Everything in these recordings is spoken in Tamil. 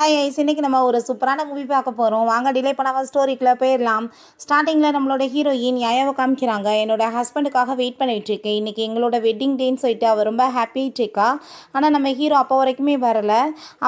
ஹாய் ஐஸ் இன்னைக்கு நம்ம ஒரு சூப்பரான மூவி பார்க்க போகிறோம். வாங்க டிலே பண்ணாமல் ஸ்டோரிக்குள்ளே போயிடலாம். ஸ்டார்டிங்கில் நம்மளோட ஹீரோயின் யாயாவை காமிக்கிறாங்க. என்னோட ஹஸ்பண்டுக்காக வெயிட் பண்ணிட்டு இருக்கேன். இன்றைக்கி எங்களோட வெட்டிங் டேன்னு சொல்லிட்டு அவள் ரொம்ப ஹாப்பியாக இருக்கா. ஆனால் நம்ம ஹீரோ அப்போ வரைக்குமே வரலை.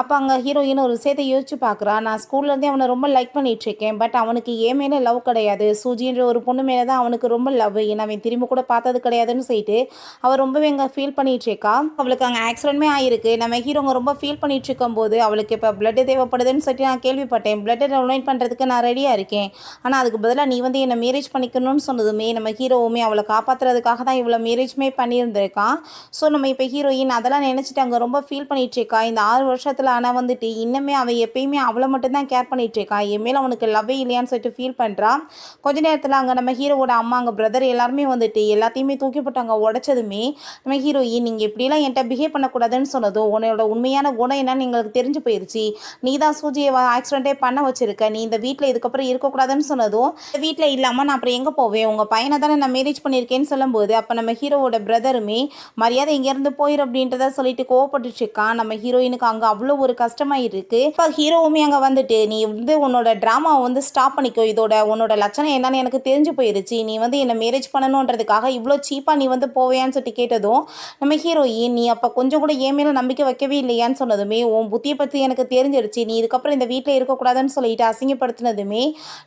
அப்போ அங்கே ஹீரோயின் ஒரு விஷயத்தை யோசிச்சு பார்க்குறா. நான் ஸ்கூல்லேருந்தே அவனை ரொம்ப லைக் பண்ணிட்டு இருக்கேன். பட் அவனுக்கு ஏன் மேலே லவ் கிடையாது. சூஜின்ற ஒரு பொண்ணு மேலே தான் அவனுக்கு ரொம்ப லவ். ஏன்னா அவன் திரும்ப கூட பார்த்தது கிடையாதுன்னு சொல்லிட்டு அவள் ரொம்பவே அங்கே ஃபீல் பண்ணிட்டு இருக்கா. அவளுக்கு அங்கே ஆக்சிடென்ட்மே ஆயிருக்கு. நம்ம ஹீரோங்க ரொம்ப ஃபீல் பண்ணிட்டு இருக்கும்போது அவளுக்கு இப்போ பிளட் தேவைப்படுதுன்னு சொல்லிட்டு நான் கேள்விப்பட்டேன். பிளட்டை டொனேட் பண்ணுறதுக்கு நான் ரெடியாக இருக்கேன். ஆனால் அதுக்கு பதிலாக நீ வந்து என்னை மேரேஜ் பண்ணிக்கணும்னு சொன்னதுமே நம்ம ஹீரோவுமே அவளை காப்பாற்றுறதுக்காக தான் இவ்வளோ மேரேஜ்மே பண்ணியிருந்திருக்கான். ஸோ நம்ம இப்போ ஹீரோயின் அதெல்லாம் நினச்சிட்டு அங்கே ரொம்ப ஃபீல் பண்ணிகிட்ருக்கா. இந்த 6 வருஷத்தில் ஆனால் வந்துட்டு இன்னுமே அவள் எப்பயுமே அவளை மட்டும்தான் கேர் பண்ணிகிட்ருக்கான். என் மேலே அவனுக்கு லவ்வே இல்லையான்னு சொல்லிட்டு ஃபீல் பண்ணுறான். கொஞ்ச நேரத்தில் அங்கே நம்ம ஹீரோவோட அம்மா அங்கே பிரதர் எல்லாருமே வந்துட்டு எல்லாத்தையுமே தூக்கி போட்டு அங்கே உடச்சதுமே நம்ம ஹீரோயின் நீங்கள் இப்படிலாம் என்கிட்ட பிஹேவ் பண்ணக்கூடாதுன்னு சொன்னதும் உன்னோட உண்மையான குணம் என்னன்னு எங்களுக்கு தெரிஞ்சு போயிடுச்சு. நீ தான் சூஜியை ஆக்சிடென்ட்டே பண்ண வச்சிருக்க. நீ இந்த வீட்டில் இதுக்கப்புறம் இருக்கக்கூடாதுன்னு சொன்னதும் இந்த வீட்டில் இல்லாமல் நான் அப்புறம் எங்கே போவேன். உங்கள் பையனை தானே நான் மேரேஜ் பண்ணியிருக்கேன்னு சொல்லும்போது அப்போ நம்ம ஹீரோவோட பிரதருமே மரியாதை இங்கேருந்து போயிடும் அப்படின்றத சொல்லிட்டு கோவப்பட்டுட்டு இருக்கான். நம்ம ஹீரோயினுக்கு அங்கே அவ்வளோ ஒரு கஷ்டமாக இருக்குது. இப்போ ஹீரோவுமே அங்கே வந்துட்டு நீ வந்து உன்னோட ட்ராமாவை வந்து ஸ்டாப் பண்ணிக்கோ. இதோட உன்னோட லட்சணம் என்னன்னு எனக்கு தெரிஞ்சு போயிருச்சு. நீ வந்து என்னை மேரேஜ் பண்ணணுன்றதுக்காக இவ்வளோ சீப்பாக நீ வந்து போவேயான்னு சொல்லிட்டு கேட்டதும் நம்ம ஹீரோயின் நீ அப்போ கொஞ்சம் கூட என் மேலே நம்பிக்கை வைக்கவே இல்லையான்னு சொன்னதுமே உன் புத்தியை பற்றி எனக்கு தெரிஞ்சிருச்சு. நீ இதுக்கப்புறம் இந்த வீட்டில் இருக்கக்கூடாதுன்னு சொல்லிட்டு அசிங்கப்படுத்தினதுமே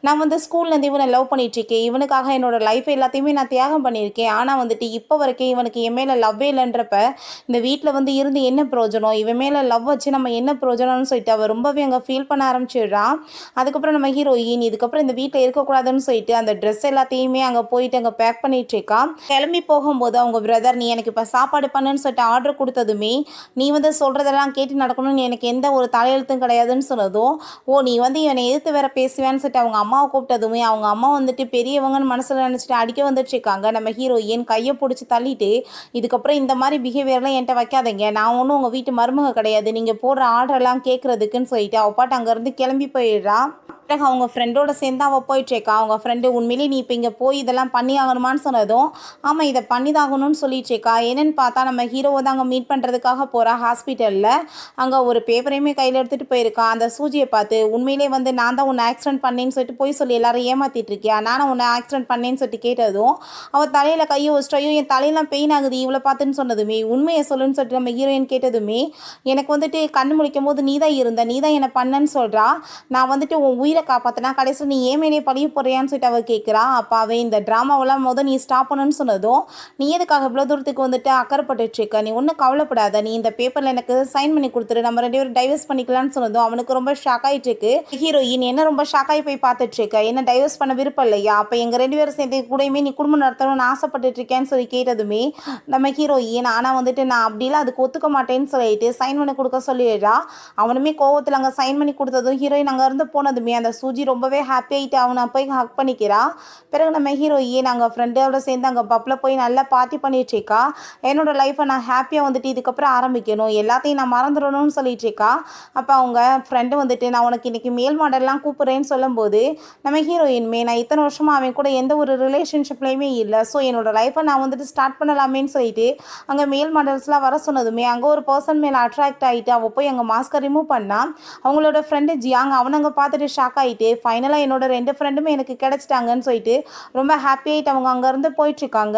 நான் வந்து ஸ்கூல்லேருந்து இவனை லவ் பண்ணிகிட்ருக்கேன். இவனுக்காக என்னோட லைஃப் எல்லாத்தையுமே நான் தியாகம் பண்ணியிருக்கேன். ஆனால் வந்துட்டு இப்போ வரைக்கும் இவனுக்கு என் மேலே லவ்வே இல்லைன்றப்ப இந்த வீட்டில் வந்து இருந்து என்ன பிரயோஜனம், இவன் மேலே லவ் வச்சு நம்ம என்ன பிரயோஜனம்னு சொல்லிட்டு அவள் ரொம்பவே அங்கே ஃபீல் பண்ண ஆரம்பிச்சிடுறான். அதுக்கப்புறம் நம்ம ஹீரோயின் இதுக்கப்புறம் இந்த வீட்டில் இருக்கக்கூடாதுன்னு சொல்லிட்டு அந்த ட்ரெஸ் எல்லாத்தையுமே அங்கே போயிட்டு அங்கே பேக் பண்ணிட்டு இருக்கான். கிளம்பி போகும்போது அவங்க பிரதர் நீ எனக்கு இப்போ சாப்பாடு பண்ணுன்னு சொல்லிட்டு ஆர்டர் கொடுத்ததுமே நீ வந்து சொல்கிறதெல்லாம் கேட்டு நடக்கணும்னு எனக்கு எந்த ஒரு தலையெழுத்தும் கிடையாதுன்னு சொன்னதும் ஓ நீ வந்து என்னை எதிர்த்து வேற பேசுவேன்னு சொல்லிட்டு அவங்க அம்மாவை கூப்பிட்டதுமே அவங்க அம்மா வந்துட்டு பெரியவங்கன்னு மனசில் நினச்சிட்டு அடிக்க வந்துட்டு இருக்காங்க. நம்ம ஹீரோயின் கையை பிடிச்சி தள்ளிட்டு இதுக்கப்புறம் இந்த மாதிரி பிஹேவியர்லாம் என்கிட்ட வைக்காதீங்க. நான் ஒன்றும் உங்கள் வீட்டு மருமக கிடையாது. நீங்கள் போடுற ஆர்டர்லாம் கேட்குறதுக்குன்னு சொல்லிட்டு அவள் பாட்டு அங்கேருந்து கிளம்பி போயிடுறா. பிறகு அவங்க ஃப்ரெண்டோட சேர்ந்து அவள் போயிட்டுருக்கா. அவங்க ஃப்ரெண்டு உண்மையிலே நீ இப்போ இங்கே போய் இதெல்லாம் பண்ணி ஆகணுமான்னு சொன்னதும் ஆமாம் இதை பண்ணி தாகணும்னு சொல்லிட்டுருக்கா. என்னென்னு பார்த்தா நம்ம ஹீரோவை தான் அங்கே மீட் பண்ணுறதுக்காக போகிறா ஹாஸ்பிட்டலில். அங்கே ஒரு பேப்பரையுமே கையில் எடுத்துகிட்டு போயிருக்கா. அந்த சூஜியை பார்த்து உண்மையிலே வந்து நான் தான் உன்னை ஆக்சிடென்ட் பண்ணேன்னு சொல்லிட்டு போய் சொல்லி எல்லாரும் ஏமாற்றிட்டு இருக்கியா, நானும் உன்னை ஆக்சிடென்ட் பண்ணேன்னு சொல்லிட்டு கேட்டதும் அவள் தலையில் கையை வச்சுட்டு ஐயோ என் தலையெல்லாம் பெயின் ஆகுது இவ்வளோ பார்த்துன்னு சொன்னதுமே உண்மையை சொல்லுன்னு சொல்லிட்டு நம்ம ஹீரோயின் கேட்டதுமே எனக்கு வந்துட்டு கண்ணு முழிக்கும் போது நீ தான் இருந்த, நீ தான் என்னை பண்ணன்னு சொல்கிறா. நான் வந்துட்டு உன் உயிரை காப்பாற்றினா கடைசியில் நீ ஏமேனே பழிய போறியான்னு சொல்லிட்டு அவள் கேட்குறா. அப்போ அவள் இந்த ட்ராமாவெல்லாம் நீ ஸ்டாப் பண்ணணும்னு சொன்னதும் நீ எதுக்காக இவ்வளோ தூரத்துக்கு வந்துட்டு அக்கறைப்பட்டுருக்க, நீ ஒன்றும் கவலைப்படாத, நீ இந்த பேப்பரில் எனக்கு சைன் பண்ணி கொடுத்துரு, நம்ம 2 பேரும் டைவர்ஸ் பண்ணிக்கலாம்னு சொன்னதும் அவனுக்கு ரொம்ப ஷாக் ஆகிட்டு இருக்கு. ஹீரோயின் என்ன ரொம்ப ஷாக் ஆகி போய் பார்த்துட்டு இருக்க, என்ன டைவர்ஸ் பண்ண விருப்பம் இல்லையா, அப்போ எங்கள் 2 பேரும் சேர்ந்து கூடயுமே நீ குடும்பம் நடத்தணும்னு ஆசைப்பட்டுட்டு இருக்கேன்னு சொல்லி கேட்டதுமே நம்ம ஹீரோயின் ஆனால் வந்துட்டு நான் அப்படிலாம் அதுக்கு ஒத்துக்க மாட்டேன்னு சொல்லிட்டு சைன் பண்ணி கொடுக்க சொல்லிடுறா. அவனுமே கோவத்தில் அங்கே சைன் பண்ணி கொடுத்ததும் ஹீரோயின் அங்கே இருந்து போனதுமே அந்த சூஜி ரொம்பவே ஹாப்பி ஆகிட்டு அவனை போய் ஹக் பண்ணிக்கிறா. பிறகு நம்ம ஹீரோயின் அங்கே ஃப்ரெண்டோட சேர்ந்து அங்கே பப்பில் போய் நல்லா பார்ட்டி பண்ணிட்டு இருக்கா. என்னோட லைஃப்பை நான் ஹாப்பியாக வந்துட்டு இதுக்கப்புறம் ஆரம்பிக்கணும், எல்லாத்தையும் நான் மறந்துடணும்னு சொல்லிட்டு இருக்கா. அப்போ அவங்க ஃப்ரெண்டு வந்துட்டு நான் உனக்கு இன்றைக்கி மேல் மாடல்லாம் கூப்பிட்றேன்னு சொல்லும்போது நம்ம ஹீரோயின்மே நான் இத்தனை வருஷமாக அவன் கூட எந்த ஒரு ரிலேஷன்ஷிப்லேயுமே இல்லை, ஸோ என்னோடய லைஃப்பை நான் வந்துட்டு ஸ்டார்ட் பண்ணலாமேன்னு சொல்லிட்டு அங்கே மேல் மாடல்ஸ்லாம் வர சொன்னதுமே அங்கே ஒரு பர்சன் மேலே அட்ராக்ட் ஆகிட்டு அவள் போய் அங்கே மாஸ்கை ரிமூவ் பண்ணால் அவங்களோட ஃப்ரெண்டு ஜியாங் அவனங்க பார்த்துட்டு ஷாக் ஆகிட்டு ஃபைனலாக என்னோட 2 ஃப்ரெண்டுமே எனக்கு கிடச்சிட்டாங்கன்னு சொல்லிட்டு ரொம்ப ஹாப்பி ஆகிட்டு அவங்க அங்கேருந்து போயிட்டுருக்காங்க.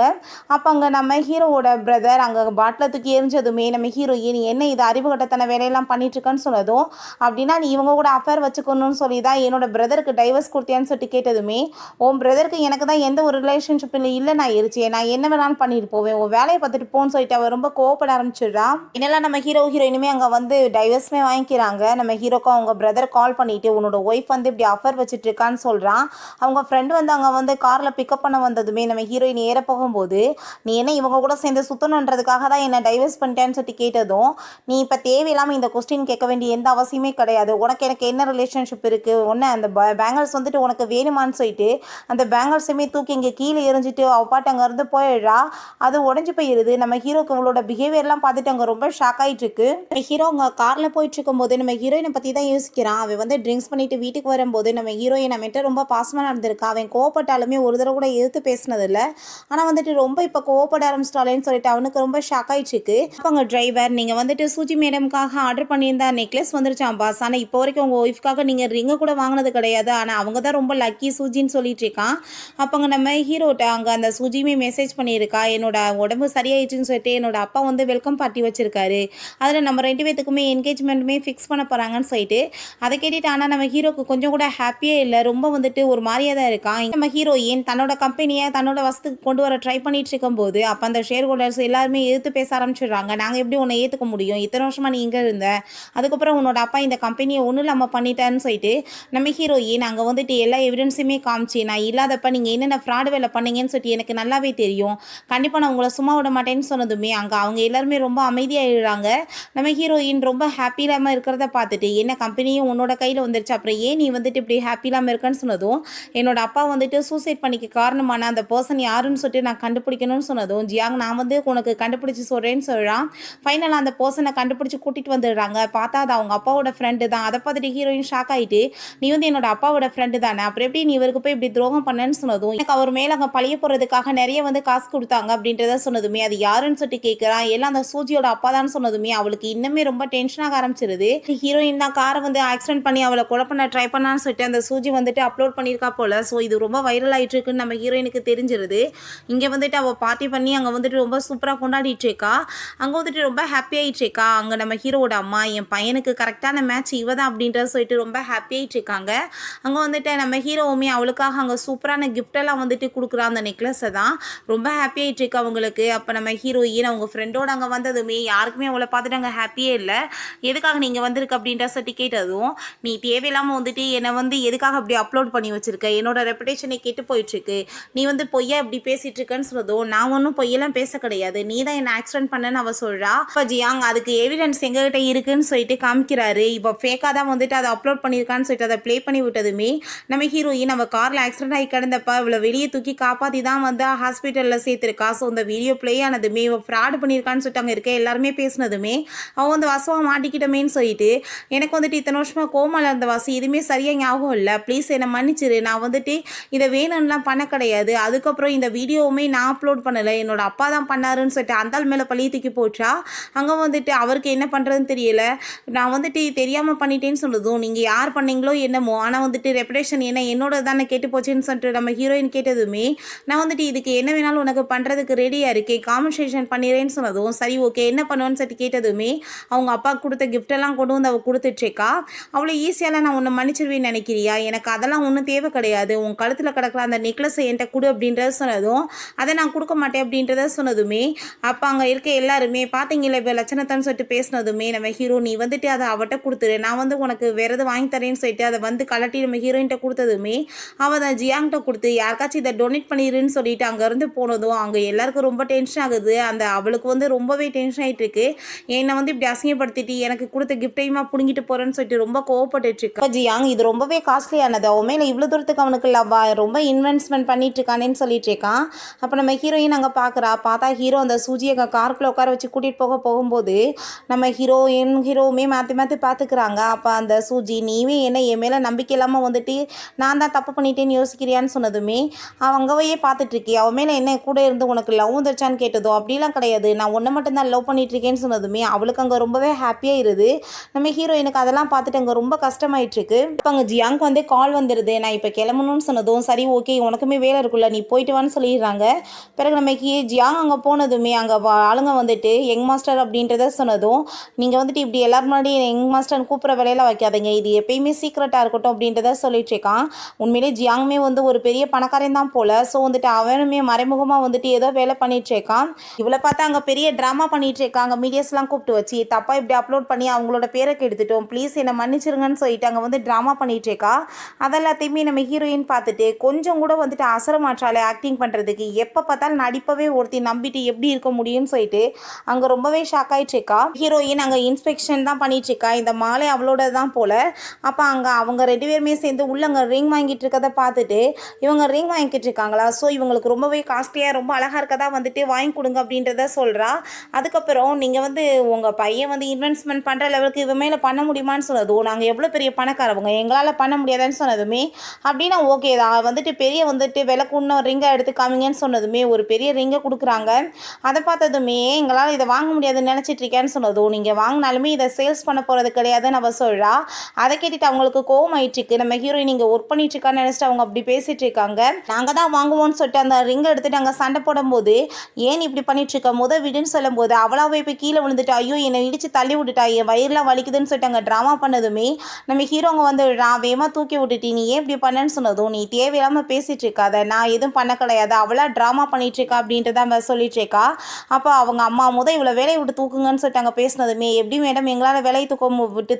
அப்போ அங்கே நம்ம ஹீரோவோட பிரதர் அங்கே பாட்டில் தூக்கி எரிஞ்சதுமே நம்ம ஹீரோயின் என்ன இது அறிவுகட்டத்தன வேலையெல்லாம் பண்ணிட்டுருக்கன்னு சொன்னதும் அப்படின்னா நீ இவங்க கூட அஃபேர் வச்சுக்கணும்னு சொல்லி தான் என்னோட பிரதருக்கு டைவர்ஸ் கொடுத்தியான்னு சொல்லிட்டு கேட்டதுமே உன் பிரதருக்கு எனக்கு தான் எந்த ஒரு ரிலேஷன்ஷிப்பில் இல்லை, நான் இருச்சேன், நான் என்ன வேணாலும் பண்ணிட்டு போவேன், உன் வேலையை பார்த்துட்டு போன்னு சொல்லிட்டு அவள் ரொம்ப கோவப்பட ஆரம்பிச்சிடுறா. என்னெல்லாம் நம்ம ஹீரோயினுமே அங்கே வந்து டைவர்ஸ்மே வாங்கிக்கிறாங்க. நம்ம ஹீரோக்கும் அவங்க பிரதர் கால் பண்ணிவிட்டு உன்னோட ஒய்ஃப் வந்து இப்படி அஃபேர் வச்சுட்டு இருக்கான்னு சொல்கிறான். அவங்க ஃப்ரெண்டு வந்து அங்கே வந்து காரில் பிக்கப் பண்ண வந்ததுமே நம்ம ஹீரோயின் ஏற போகும்போது நீ என்ன இவங்க கூட சேர்ந்து சுற்றணுன்றதுக்காக தான் என்னை டைவர்ஸ் பண்ணிட்டேன்னு சொல்லிட்டு கேட்டதும் நீ இப்போ தேவையில்லாமல் இந்த கொஸ்டின் கேட்க வேண்டிய எந்த அவசியமே கிடையாது, உனக்கு எனக்கு என்ன ரிலேஷன்ஷிப் இருக்குது, ஒன்று அந்த பேங்கிள்ஸ் வந்துட்டு உனக்கு வேணுமான்னு சொல்லிட்டு அந்த பேங்கிள்ஸுமே தூக்கி இங்கே கீழே எரிஞ்சிட்டு அவள் பாட்டு அங்கேருந்து போயிடுறா. அது உடஞ்சி போயிடுது. நம்ம ஹீரோக்கு அவளோட பிஹேவியர்லாம் பார்த்துட்டு அங்கே ரொம்ப ஷாக் ஆகிட்டு இருக்கு. ஹீரோ அங்கே காரில் போயிட்டு இருக்கும்போது நம்ம ஹீரோயினை பற்றி தான் யோசிக்கிறான். அவள் வந்து ட்ரிங்க்ஸ் பண்ணிட்டு வீட்டுக்கு வரும்போது நம்ம ஹீரோயின் நம்மகிட்ட ரொம்ப பாசமாக நடந்திருக்கா. அவன் கோவப்பட்டாலுமே ஒரு தடவை கூட எதிர்த்து பேசினதில்ல. ஆனால் வந்துட்டு ரொம்ப இப்போ கோவப்பட ஆரம்பிச்சிட்டாலேன்னு சொல்லிட்டு அவனுக்கு ரொம்ப ஷாக் ஆயிடுச்சுக்கு. அப்போ அவங்க டிரைவர் நீங்கள் வந்துட்டு சூஜி மேடம்காக ஆர்டர் பண்ணியிருந்தா நெக்லஸ் வந்துருச்சான் பாஸ். ஆனால் இப்போ வரைக்கும் உங்கள் ஒய்ஃப்காக நீங்கள் ரிங்கு கூட வாங்கினது கிடையாது. ஆனால் அவங்க தான் ரொம்ப லக்கி சூஜின்னு சொல்லிட்டு இருக்கான். அப்போங்க நம்ம ஹீரோட்ட அங்கே அந்த சூஜியுமே மெசேஜ் பண்ணியிருக்கா. என்னோட உடம்பு சரியாயிடுச்சுன்னு சொல்லிட்டு என்னோட அப்பா வந்து வெல்கம் பார்ட்டி வச்சிருக்காரு. அதில் நம்ம 2 பேத்துக்குமே என்கேஜ்மெண்ட்டுமே ஃபிக்ஸ் பண்ண போகிறாங்கன்னு சொல்லிட்டு அதை கேட்டுட்டு ஆனால் நம்ம ஹீரோக்கு கொஞ்சம் கூட ஹாப்பியே இல்லை. ரொம்ப வந்துட்டு ஒரு மாதிரியாக தான் இருக்கான். நம்ம ஹீரோயின் தன்னோட கம்பெனியை தன்னோட வசத்துக்கு கொண்டு வர ட்ரை பண்ணிட்டு இருக்கும்போது அப்போ அந்த ஷேர் ஹோல்டர்ஸ் எல்லாருமே எதிர்த்து பேச ஆரம்பிச்சிடுறாங்க. நாங்கள் எப்படி உன்னை ஏற்றுக்க முடியும், இத்தனை வருஷமாக நீ இங்கே இருந்த, அதுக்கப்புறம் உன்னோட அப்பா இந்த கம்பெனியை ஒன்றும் இல்லாமல் பண்ணிட்டான்னு சொல்லிட்டு நம்ம ஹீரோயின் அங்கே வந்துட்டு எல்லா எவிடன்ஸுமே காமிச்சு நான் இல்லாதப்ப நீங்கள் என்னென்ன ஃப்ராடு வேலை பண்ணீங்கன்னு சொல்லிட்டு எனக்கு நல்லாவே தெரியும், கண்டிப்பாக நான் உங்களை சும்மா விட மாட்டேன்னு சொன்னதுமே அங்கே அவங்க எல்லாருமே ரொம்ப அமைதியாகிடுறாங்க. நம்ம ஹீரோயின் ரொம்ப ஹாப்பி இல்லாமல் இருக்கிறத பார்த்துட்டு என்ன கம்பெனியும் உன்னோட கையில் வந்துருச்சு, அப்புறம் ஏன் நீ வந்துட்டு இப்படி ஹாப்பி இல்லாமல் இருக்கன்னு சொன்னதும் என்னோட அப்பா வந்துட்டு சூசைட் பண்ணிக்க காரணமான அந்த பர்சன் யாருன்னு சொல்லிட்டு நான் கண்டுபிடிக்கணும்னு சொன்னதும் ஜியாங் நான் வந்து உனக்கு கண்டுபிடிச்சி சொல்கிறேன்னு சொல்கிறான். ஃபைனலாக அந்த பர்சனை கண்டுபிடிச்சி கூட்டிகிட்டு வந்துடுறாங்க. பார்த்தா அது அவங்க அப்பாவோட ஃப்ரெண்டு தான். அதை பார்த்துட்டு ஹீரோயின் ஷாக் ஆகிட்டு நீ வந்து என்னோட அப்பாவோட ஃப்ரெண்டு தானே, அப்புறம் எப்படி நீ இவருக்கு போய் இப்படி துரோகம் பண்ணேன்னு சொன்னதும் எனக்கு அவர் மேலே அங்கே பழிய போகிறதுக்காக நிறைய வந்து காசு கொடுத்தாங்க அப்படின்றத சொன்னதுமே அது யாருன்னு சொல்லிட்டு கேட்குறான். எல்லாம் அந்த சூஜியோட அப்பா தான் சொன்னதுமே அவளுக்கு இன்னுமே ரொம்ப டென்ஷனாக ஆரம்பிச்சிருது. ஹீரோயின் தான் காரை வந்து ஆக்சிடென்ட் பண்ணி அவளை கொலை பண்ண ட்ரை பண்ணான்னு சொல்லிட்டு அந்த சூஜி வந்துட்டு அப்லோட் பண்ணியிருக்கா போல். ஸோ இது ரொம்ப வைரல் ஆகிட்டு இருக்குன்னு நம்ம ஹீரோயினுக்கு தெரிஞ்சிருது. இங்கே வந்துட்டு அவள் பார்ட்டி பண்ணி அங்கே வந்துட்டு ரொம்ப சூப்பராக கொண்டாடிட்டு இருக்கா. அங்கே வந்துட்டு ரொம்ப ஹாப்பி ஆகிட்டு இருக்கா. அங்கே நம்ம ஹீரோட அம்மா என் பையனுக்கு கரெக்டான மேட்ச் இவ தான் அப்படின்றத சொல்லிட்டு ரொம்ப ஹாப்பி ஆகிட்டு இருக்காங்க. அங்கே வந்துட்டு நம்ம ஹீரோவுமே அவளுக்காக அங்கே சூப்பரான கிஃப்டெல்லாம் வந்துட்டு கொடுக்குறா. அந்த நெக்லஸை தான் ரொம்ப ஹாப்பி ஆகிட்டு இருக்கா அவங்களுக்கு. அப்போ நம்ம ஹீரோயின் அவங்க ஃப்ரெண்டோட அங்கே வந்ததுமே யாருக்குமே அவளை பார்த்துட்டு அங்கே ஹாப்பியே இல்லை. எதுக்காக நீங்கள் வந்திருக்கு அப்படின்ற சொல்லி கேட்டதும் நீ தேவையில்லாமல் வந்துட்டு என்னை வந்து எதுக்காக அப்படி அப்லோட் பண்ணி வச்சிருக்க, என்னோட ரெப்புடேஷனை கெட்டு போயிட்டுருக்கு, நீ வந்து பொய்யா இப்படி பேசிட்டு இருக்கன்னு சொன்னதும் நான் ஒன்றும் பொய்யெல்லாம் பேச கிடையாது, நீ தான் என்னை ஆக்சிடென்ட் பண்ணன்னு அவள் சொல்கிறா. இப்போ ஜியாங் அதுக்கு எவிடன்ஸ் எங்ககிட்ட இருக்குன்னு சொல்லிட்டு காமிக்கிறாரு. இப்போ ஃபேக்காக தான் வந்துட்டு அதை அப்லோட் பண்ணியிருக்கான்னு சொல்லிட்டு அதை ப்ளே பண்ணி விட்டதுமே நம்ம ஹீரோயின் நம்ம காரில் ஆக்சிடென்ட் ஆகி கிடந்தப்ப இவ்வளோ வெளியே தூக்கி காப்பாற்றி தான் வந்து ஹாஸ்பிட்டலில் சேர்த்துருக்கா. ஸோ அந்த வீடியோ ப்ளே ஆனதுமே இவள் ஃப்ராட் பண்ணியிருக்கான்னு சொல்லிட்டு அங்கே இருக்க எல்லாருமே பேசினதுமே அவன் வந்து வசமாக மாட்டிக்கிட்டமேன்னு சொல்லிட்டு எனக்கு வந்துட்டு இத்தனை வருஷமாக கோமாவில் இருந்த வாசி எதுவுமே சரியாக ஞாபகம் இல்லை, ப்ளீஸ் என்னை மன்னிச்சிரு, நான் வந்துட்டு இதை வேணும்லாம் பண்ண கிடையாது, அதுக்கப்புறம் இந்த வீடியோவுமே நான் அப்லோட் பண்ணலை, என்னோட அப்பா தான் பண்ணாருன்னு சொல்லிட்டு அந்தாள் மேலே பழிய தூக்கி போச்சா. அங்கே வந்துட்டு அவருக்கு என்ன பண்ணுறதுன்னு தெரியல, நான் வந்துட்டு தெரியாமல் பண்ணிட்டேன்னு சொன்னதும் நீங்கள் யார் பண்ணீங்களோ என்னமோ, ஆனால் வந்துட்டு ரெப்புடேஷன் என்ன என்னோட தானே கேட்டு போச்சுன்னு சொல்லிட்டு நம்ம ஹீரோயின் கேட்டதுமே நான் வந்துட்டு இதுக்கு என்ன வேணாலும் உனக்கு பண்ணுறதுக்கு ரெடியாக இருக்கேன், காம்பன்சேஷன் பண்ணிடுறேன்னு சொன்னதும் சரி ஓகே என்ன பண்ணுவேன்னு சொல்லிட்டு கேட்டதுமே அவங்க அப்பா கொடுத்த கிஃப்டெல்லாம் கொண்டு வந்து அவள் கொடுத்துட்ருக்கா. அவ்வளோ ஈஸியால் நான் உன்னை மன்னிச்சிருவேன்னு நினைக்கிறியா, எனக்கு அதெல்லாம் ஒன்றும் தேவை கிடையாது, உன் கழுத்தில் கிடக்கிற அந்த நெக்லஸை என்கிட்ட கொடு அப்படின்றத சொன்னதும் அதை நான் கொடுக்க மாட்டேன் அப்படின்றத சொன்னதுமே அப்போ அங்கே இருக்க எல்லாருமே பார்த்தீங்களா இப்போ லட்சணத்தான்னு சொல்லிட்டு பேசினதுமே நம்ம ஹீரோ நீ வந்துட்டு அதை அவட்ட கொடுத்துரு, நான் வந்து உனக்கு வேறு எது வாங்கி தரேன்னு சொல்லிட்டு அதை வந்து கலட்டி நம்ம ஹீரோயின்ட்ட கொடுத்ததுமே அவள் அதை ஜியாங்கிட்ட கொடுத்து யாருக்காச்சும் இதை டொனேட் பண்ணிடுன்னு சொல்லிட்டு அங்கேருந்து போனதும் அங்கே எல்லாருக்கும் ரொம்ப டென்ஷன் ஆகுது. அந்த அவளுக்கு வந்து ரொம்பவே டென்ஷன் ஆகிட்டு இருக்கு. என்னை வந்து இப்படி அசிங்கப்படுத்திட்டு எனக்கு கொடுத்த கிஃப்டையுமா பிடுங்கிட்டு போகிறேன்னு சொல்லிட்டு ரொம்ப கோவப்பட்டுட்டு இருக்கா. ஜியாங் இது ரொம்பவே காஸ்ட்லியானது, அவன் மேலே இவ்வளோ தூரத்துக்கு அவனுக்கு ரொம்ப இன்வெஸ்ட்மெண்ட் பண்ணிட்டு இருக்கானேன்னு சொல்லிட்டு இருக்கான். அப்போ நம்ம ஹீரோயின் அங்கே பார்க்குறா. பார்த்தா ஹீரோ அந்த சூஜியை காருக்குள்ளே உட்கார வச்சு கூட்டிகிட்டு போகும்போது நம்ம ஹீரோவுமே மாற்றி மாற்றி பார்த்துக்கிறாங்க. அப்போ அந்த சூஜி நீவே என்ன என் மேலே நம்பிக்கை இல்லாமல் வந்துட்டு நான் தான் தப்பு பண்ணிட்டேன்னு யோசிக்கிறியான்னு சொன்னதுமே அவங்கவையே பார்த்துட்ருக்கி, அவன் மேலே என்ன கூட இருந்து உனக்கு லவ் வந்துருச்சான்னு கேட்டதோ அப்படிலாம் கிடையாது, நான் ஒன்றை மட்டும்தான் லவ் பண்ணிகிட்ருக்கேன்னு சொன்னதுமே அவளுக்கு அங்கே ரொம்பவே ஹாப்பியாக இருது. நம்ம ஹீரோயினுக்கு அதெல்லாம் பார்த்துட்டு அங்கே ரொம்ப கஷ்டமாயிட்டுருக்கு. இப்போ அங்கே ஜியாங்க் வந்து கால் வந்துடுது, நான் இப்போ கிளம்பணும்னு சொன்னதும் சரி ஓகே உனக்குமே வேலை இருக்குல்ல நீ போயிட்டு வான்னு சொல்லிடுறாங்க. பிறகு நம்ம ஜியாங் அங்கே போனதுமே அங்கே ஆளுங்க வந்துட்டு யங் மாஸ்டர் அப்படின்றத சொன்னதும் நீங்கள் வந்துட்டு இப்படி எல்லாரும் முன்னாடி யங் மாஸ்டர்னு கூப்பிட்ற வேலையில் வைக்காதீங்க, இது எப்பயுமே சீக்ரெட்டாக இருக்கட்டும் அப்படின்றத சொல்லிட்டு இருக்கான். உண்மையிலே ஜியாங்குமே வந்து ஒரு பெரிய பணக்காரன் தான் போல. ஸோ வந்துட்டு அவனுமே மறைமுகமாக வந்துட்டு ஏதோ வேலை பண்ணிட்டு இருக்கான். இவளை பார்த்தா அங்கே பெரிய ட்ராமா பண்ணிட்டு இருக்காங்க. மீடியாஸ்லாம் கூப்பிட்டு வச்சு தப்பாக இப்படி அப்லோட் பண்ணி அவங்களோட பேரை கெடுத்துட்டோம், ப்ளீஸ் என்னை மன்னிச்சிருங்கன்னு சொல்லிட்டு அங்கே வந்து ட்ராமா பண்ணிட்டு இருக்கா. அதெல்லாத்தையுமே நம்ம ஹீரோயின் பார்த்துட்டு கொஞ்சம் கூட வந்துட்டு அசர மாற்றாலே ஆக்டிங் பண்ணுறதுக்கு, எப்போ பார்த்தாலும் நடிப்பவே ஒருத்தி நம்பிட்டு எப்படி இருக்க முடியும்னு சொல்லிட்டு அங்கே ரொம்பவே ஷாக் ஆகிட்டு இருக்கா. ஹீரோயின் அங்கே இன்ஸ்பெக்ஷன் தான் பண்ணிட்டு இருக்கா. இந்த மாலை அவளோட தான் போல. அப்போ அங்கே அவங்க 2 பேருமே சேர்ந்து உள்ள அங்கே ரிங் வாங்கிட்டு இருக்கதை பார்த்துட்டு இவங்க ரிங் வாங்கிட்டு இருக்காங்களா, ஸோ இவங்களுக்கு ரொம்பவே காஸ்ட்லியாக ரொம்ப அழகாக இருக்கதா வந்துட்டு வாங்கி கொடுங்க அப்படின்றத சொல்கிறா. அதுக்கப்புறம் நீங்கள் வந்து உங்கள் பையன் வந்து இன்வெஸ்ட்மெண்ட் பண்ணுற லெவலுக்கு இவன் மேலே பண்ண முடியுமான்னு சொன்னதோ நாங்கள் எவ்வளோ பெரிய பணக்காரவங்க, எங்களால் பண்ண முடியாதுன்னு சொன்னதுமே, அப்படின்னா ஓகே தான் வந்துட்டு பெரிய வந்துட்டு விலை கூடின ரிங்கை எடுத்து காமிங்கன்னு சொன்னதுமே ஒரு பெரிய ரிங்கை கொடுக்குறாங்க. அதை பார்த்ததுமே எங்களால் இதை வாங்க முடியாதுன்னு நினச்சிட்டு இருக்கேன்னு சொன்னதும், நீங்கள் வாங்கினாலுமே இதை சேல்ஸ் பண்ண போகிறது கிடையாதுன்னு அவள் சொல்கிறா. அதை கேட்டுட்டு அவங்களுக்கு கோவம் ஆயிட்டுருக்கு. நம்ம ஹீரோயின் இங்கே ஒர்க் பண்ணிட்டு இருக்கான்னு நினச்சிட்டு அவங்க அப்படி பேசிகிட்டு இருக்காங்க. நாங்கள் தான் வாங்குவோம்னு சொல்லிட்டு அந்த ரிங்கை எடுத்துட்டு அங்கே சண்டை போடும்போது, ஏன் இப்படி பண்ணிட்டு இருக்க விடுன்னு சொல்லும்போது அவளாவே போய் கீழே விழுந்துட்டு ஐயோ என்னை இடித்து தள்ளி விட்டுட்டா, என் வயிறுலாம் வலிக்குதுன்னு சொல்லிட்டு அங்கே ட்ராமா பண்ணதுமே நம்ம ஹீரோங்க வந்து நான் வேகமாக தூக்கி விட்டுட்டு நீ ஏன் இப்படி பண்ணேன்னு சொன்னதும், நீ தேவையில்லாமல் பேசிகிட்டு இருக்காத, நான் எதுவும் பண்ண கிடையாது, அவளாக ட்ராமா பண்ணிட்டு இருக்கா அப்படின்றத அவன் சொல்லிட்டு இருக்கா. அப்போ அவங்க அம்மா இவ்வளோ வேலையை விட்டு தூக்குங்கன்னு சொல்லிட்டு அங்கே பேசினதுமே, எப்படி மேடம் எங்களால் வேலையை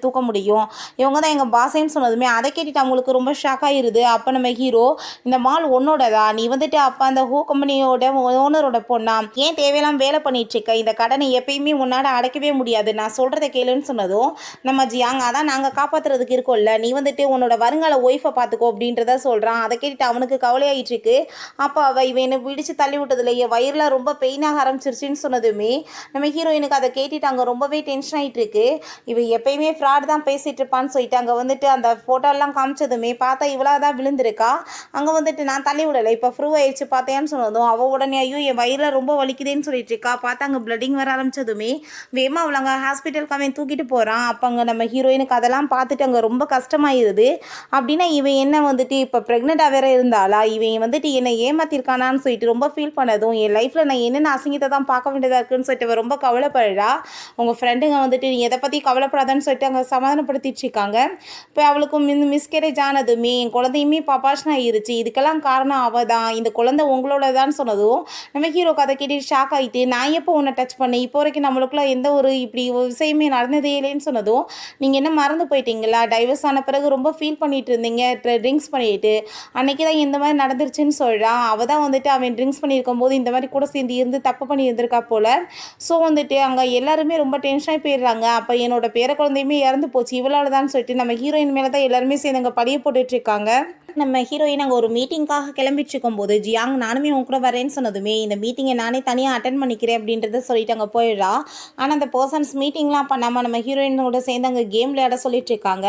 தூக்க முடியும், இவங்க தான் எங்கள் பாசைன்னு சொன்னதுமே அதை கேட்டுட்டு அவங்களுக்கு ரொம்ப ஷாக் ஆகிருது. அப்போ நம்ம ஹீரோ இந்த மால் உன்னோடதா, நீ வந்துட்டு அப்போ அந்த ஹூ கம்பெனியோட ஓனரோட பொண்ணா, ஏன் தேவையெல்லாம் வேலை பண்ணிட்டு இருக்க, இந்த கடனை எப்பயுமே முன்னாடி அடைக்கவே முடியாது, நான் சொல்கிறத கேளுன்னு சொன்னதும் நம்ம ஜியாங் அதான் நாங்கள் காப்பாற்றுறதுக்கு இருக்கோம்ல, நீ வந்துட்டு உன்னோட வருங்கால ஒய்ஃபை பார்த்துக்கோ அப்படின்றத சொல்கிறான். அதை கேட்டுட்டு அவனுக்கு கவலையாயிட்டு இருக்கு. அப்போ அவள் இவனை பிடிச்சு தள்ளி விட்டதில்ல, என் வயிறில் ரொம்ப பெயினாக ஆரம்பிச்சிருச்சுன்னு சொன்னதுமே நம்ம ஹீரோயினுக்கு அதை கேட்டுட்டு அங்கே ரொம்பவே டென்ஷன் ஆகிட்டு இருக்கு. இவன் எப்பயுமே ஃப்ராட் தான் பேசிகிட்டு இருப்பான்னு சொல்லிட்டு அங்கே வந்துட்டு அந்த ஃபோட்டோலாம் காமிச்சதுமே பார்த்தா இவ்வளோ தான் விழுந்திருக்கா. அங்கே வந்துட்டு நான் தள்ளி விடலை, இப்போ ப்ரூவ் ஆயிடுச்சு பார்த்தேன்னு சொன்னதும் அவள் உடனே ஐயோ என் வயிறில் ரொம்ப வலிக்குதுன்னு சொல்லிட்டு இருக்கா. பார்த்தா அங்கே பிளட்டிங் வர ஆரம்பிச்சதுமே வேமா அவள் அங்கே ஹாஸ்பிட்டலுக்கு அவன் தூக்கிட்டு போகிறான். அப்போ அங்கே நம்ம ஹீரோயினுக்கு அதெல்லாம் பார்த்துட்டு அங்கே ரொம்ப கஷ்டமாயிருது. அப்படின்னா இவன் என்ன வந்துட்டு இப்போ ப்ரெக்னெண்ட்டாக வேற இருந்தாளா, இவன் வந்துட்டு என்னை ஏமாத்திருக்கானான்னு சொல்லிட்டு ரொம்ப ஃபீல் பண்ணதும் என் லைஃப்பில் நான் என்னென்ன அசிங்கத்தை தான் பார்க்க வேண்டியதாக இருக்குன்னு சொல்லிட்டு அவள் ரொம்ப கவலைப்படுறா. உங்கள் ஃப்ரெண்டுங்க வந்துட்டு நீ எதை பற்றி கவலைப்படாதான்னு சொல்லிட்டு அங்கே சமாதானப்படுத்திட்டு இருக்காங்க. இப்போ அவளுக்கு மிஸ்கேரேஜ் ஆனதுமே என் குழந்தையுமே பப்பாஷன் ஆகிருச்சு, இதுக்கெல்லாம் காரணம் அவள் தான், இந்த குழந்தை உங்களோடதான்னு சொன்னதும் நம்ம ஹீரோக்கு அதை கேட்டு ஷாக் ஆகிட்டு நான் எப்போ உன்னை டச் பண்ணேன், இப்போ வரைக்கும் நம்மளுக்குள்ள எந்த ஒரு இப்படி ஒரு விஷயமே நடந்ததே இல்லைன்னு சொன்னதும் நீங்கள் என்ன மறந்து போயிட்டீங்களா, டைவர்ஸ் ஆன பிறகு ரொம்ப ஃபீல் பண்ணிட்டு இருந்தீங்க ட்ரிங்க்ஸ் பண்ணிட்டு, அன்றைக்கி தான் இந்த மாதிரி நடந்துருச்சுன்னு சொல்கிறான். அவள் தான் வந்துட்டு அவன் ட்ரிங்க்ஸ் பண்ணியிருக்கும் போது இந்த மாதிரி கூட சேர்ந்து இருந்து தப்பு பண்ணி இருந்திருக்கா போல். ஸோ வந்துட்டு அங்கே எல்லாருமே ரொம்ப டென்ஷனாகி போயிடுறாங்க. அப்போ என்னோட பேர குழந்தையுமே இறந்து போச்சு இவளால் தான் சொல்லிட்டு நம்ம ஹீரோயின் மேலே தான் எல்லாருமே சேர்ந்து அங்கே பழிய போட்டுட்ருக்காங்க. நம்ம ஹீரோயின் அங்கே ஒரு மீட்டிங்காக கிளம்பிட்டு இருக்கும்போது ஜியாங் நானுமே உன் கூட வரேன்னு சொன்னதுமே இந்த மீட்டிங்கை நானே தனியாக அட்டன் பண்ணிக்கிறேன் அப்படின்றத சொல்லிட்டு அங்கே போயிடுறா. ஆனால் அந்த பர்சன்ஸ் மீட்டிங்லாம் பண்ணாமல் நம்ம ஹீரோயினோட சேர்ந்து அங்கே கேம் விளையாட சொல்லிட்டு இருக்காங்க.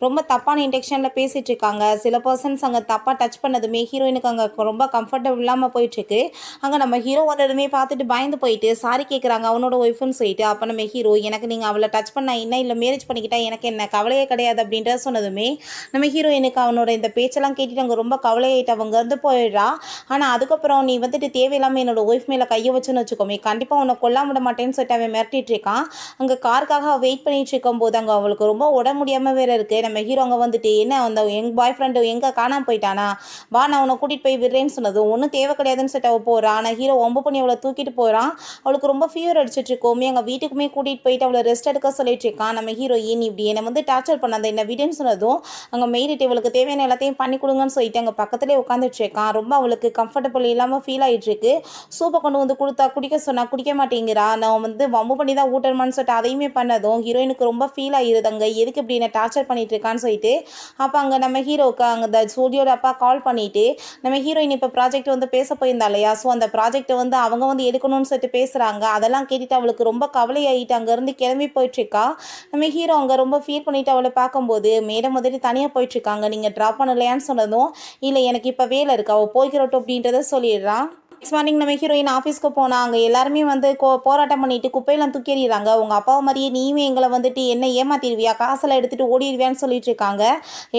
ரொம்ப தப்பான இன்டெக்ஷனில் பேசிகிட்டு இருக்காங்க. சில பர்சன்ஸ் அங்கே தப்பாக டச் பண்ணதுமே ஹீரோயினுக்கு அங்கே ரொம்ப கம்ஃபர்டபுள் இல்லாமல் போயிட்டுருக்கு. அங்கே நம்ம ஹீரோ வந்ததுமே பார்த்துட்டு பயந்து போயிட்டு சாரி கேட்குறாங்க அவனோட ஒய்ஃப்னு சொல்லிட்டு. அப்போ நம்ம ஹீரோ எனக்கு நீங்கள் அவளை டச் பண்ண என்ன இல்லை மேரேஜ் பண்ணிக்கிட்டா எனக்கு என்ன கவலையே கிடையாது அப்படின்றத சொன்னதுமே நம்ம ஹீரோயினுக்கு அவனோட இந்த பேச்செல்லாம் கேட்டுட்டு அங்கே ரொம்ப கவலையாயிட்டு அவங்க இருந்து போயிடுறா. ஆனால் அதுக்கப்புறம் நீ வந்துட்டு தேவையில்லாமல் என்னோட ஒய்ஃப் மேலே கையை வச்சுன்னு வச்சுக்கோமே கண்டிப்பாக உன்னை கொல்ல விட மாட்டேன்னு சொல்லிட்டு அவன் மிரட்டிட்டு இருக்கான். அங்கே காருக்காக வெயிட் பண்ணிட்டு இருக்கும்போது அங்கே அவளுக்கு ரொம்ப உடம்பு முடியாமல் வேறு இருக்குது. நம்ம ஹீரோ அங்கே வந்துட்டு என்ன அந்த எங்கள் பாய் ஃப்ரெண்டு எங்கே காணாமல் போயிட்டானா, வா நான் உன்னை கூட்டிகிட்டு போய் விடுறேன்னு சொன்னதும் ஒன்றும் தேவை கிடையாதுன்னு சொல்லிட்டு அவள் போகிறான். ஆனால் ஹீரோ ஒம்பு பண்ணி அவளை தூக்கிட்டு போகிறான். அவளுக்கு ரொம்ப ஃபீவர் அடிச்சிட்டு இருக்கோமே அங்கே வீட்டுக்குமே கூட்டிகிட்டு போயிட்டு அவளை ரெஸ்ட் எடுக்க சொல்லிட்டு இருக்கான். நம்ம ஹீரோயின் இப்படி என்னை வந்து டார்ச்சர் பண்ணாத என்ன விடுன்னு சொன்னதும் அங்கே மெயிலிட்டு இவளுக்கு தேவையான எல்லாத்தையும் பண்ணி கொடுங்கன்னு சொல்லிட்டு அங்கே பக்கத்துலேயே உட்காந்துட்டு இருக்கான். ரொம்ப அவளுக்கு கம்ஃபர்டபுள் இல்லாமல் ஃபீல் ஆகிட்டு இருக்கு. சூப்பை கொண்டு வந்து கொடுத்தா குடிக்க சொன்னா குடிக்க மாட்டேங்கிறா. நான் வந்து வம்பு பண்ணி தான் ஊட்டணுமான்னு சொல்லிட்டு அதையுமே பண்ணதும் ஹீரோயினுக்கு ரொம்ப ஃபீல் ஆகிருது. எதுக்கு இப்படி என்ன டார்ச்சர் பண்ணிட்டு இருக்கான்னு சொல்லிட்டு அப்போ அங்கே நம்ம ஹீரோவுக்கு அங்கே இந்த ஸ்டூடியோட அப்பா கால் பண்ணிட்டு நம்ம ஹீரோயின் இப்போ ப்ராஜெக்ட் வந்து பேச போயிருந்தா இல்லையா, ஸோ அந்த ப்ராஜெக்டை வந்து அவங்க வந்து எடுக்கணும்னு சொல்லிட்டு பேசுகிறாங்க. அதெல்லாம் கேட்டுட்டு அவளுக்கு ரொம்ப கவலையாகிட்டு அங்கேருந்து கிளம்பி போயிட்டுருக்கா. நம்ம ஹீரோ அங்கே ரொம்ப ஃபீல் பண்ணிவிட்டு அவளை பார்க்கும்போது மேடம் வந்துட்டு தனியாக போயிட்டுருக்காங்க, நீங்கள் ட்ராப் பண்ணலையான்னு சொன்னதும் இல்லை எனக்கு இப்போ வேலை இருக்கு அவள் போய்க்கிறட்டும் அப்படின்றத சொல்லிடுறான். நெக்ஸ்ட் மார்னிங் நம்ம ஹீரோயின் ஆஃபீஸ்க்கு போனால் அங்கே எல்லாருமே வந்து போராட்டம் பண்ணிட்டு குப்பையெல்லாம் தூக்கி எறிகிறாங்க. உங்கள் அப்பாவை மாதிரியே நீயுமே எங்களை வந்துட்டு என்ன ஏமாத்திடுவியா, காசெல்லாம் எடுத்துகிட்டு ஓடிடுவியான்னு சொல்லிட்டு இருக்காங்க.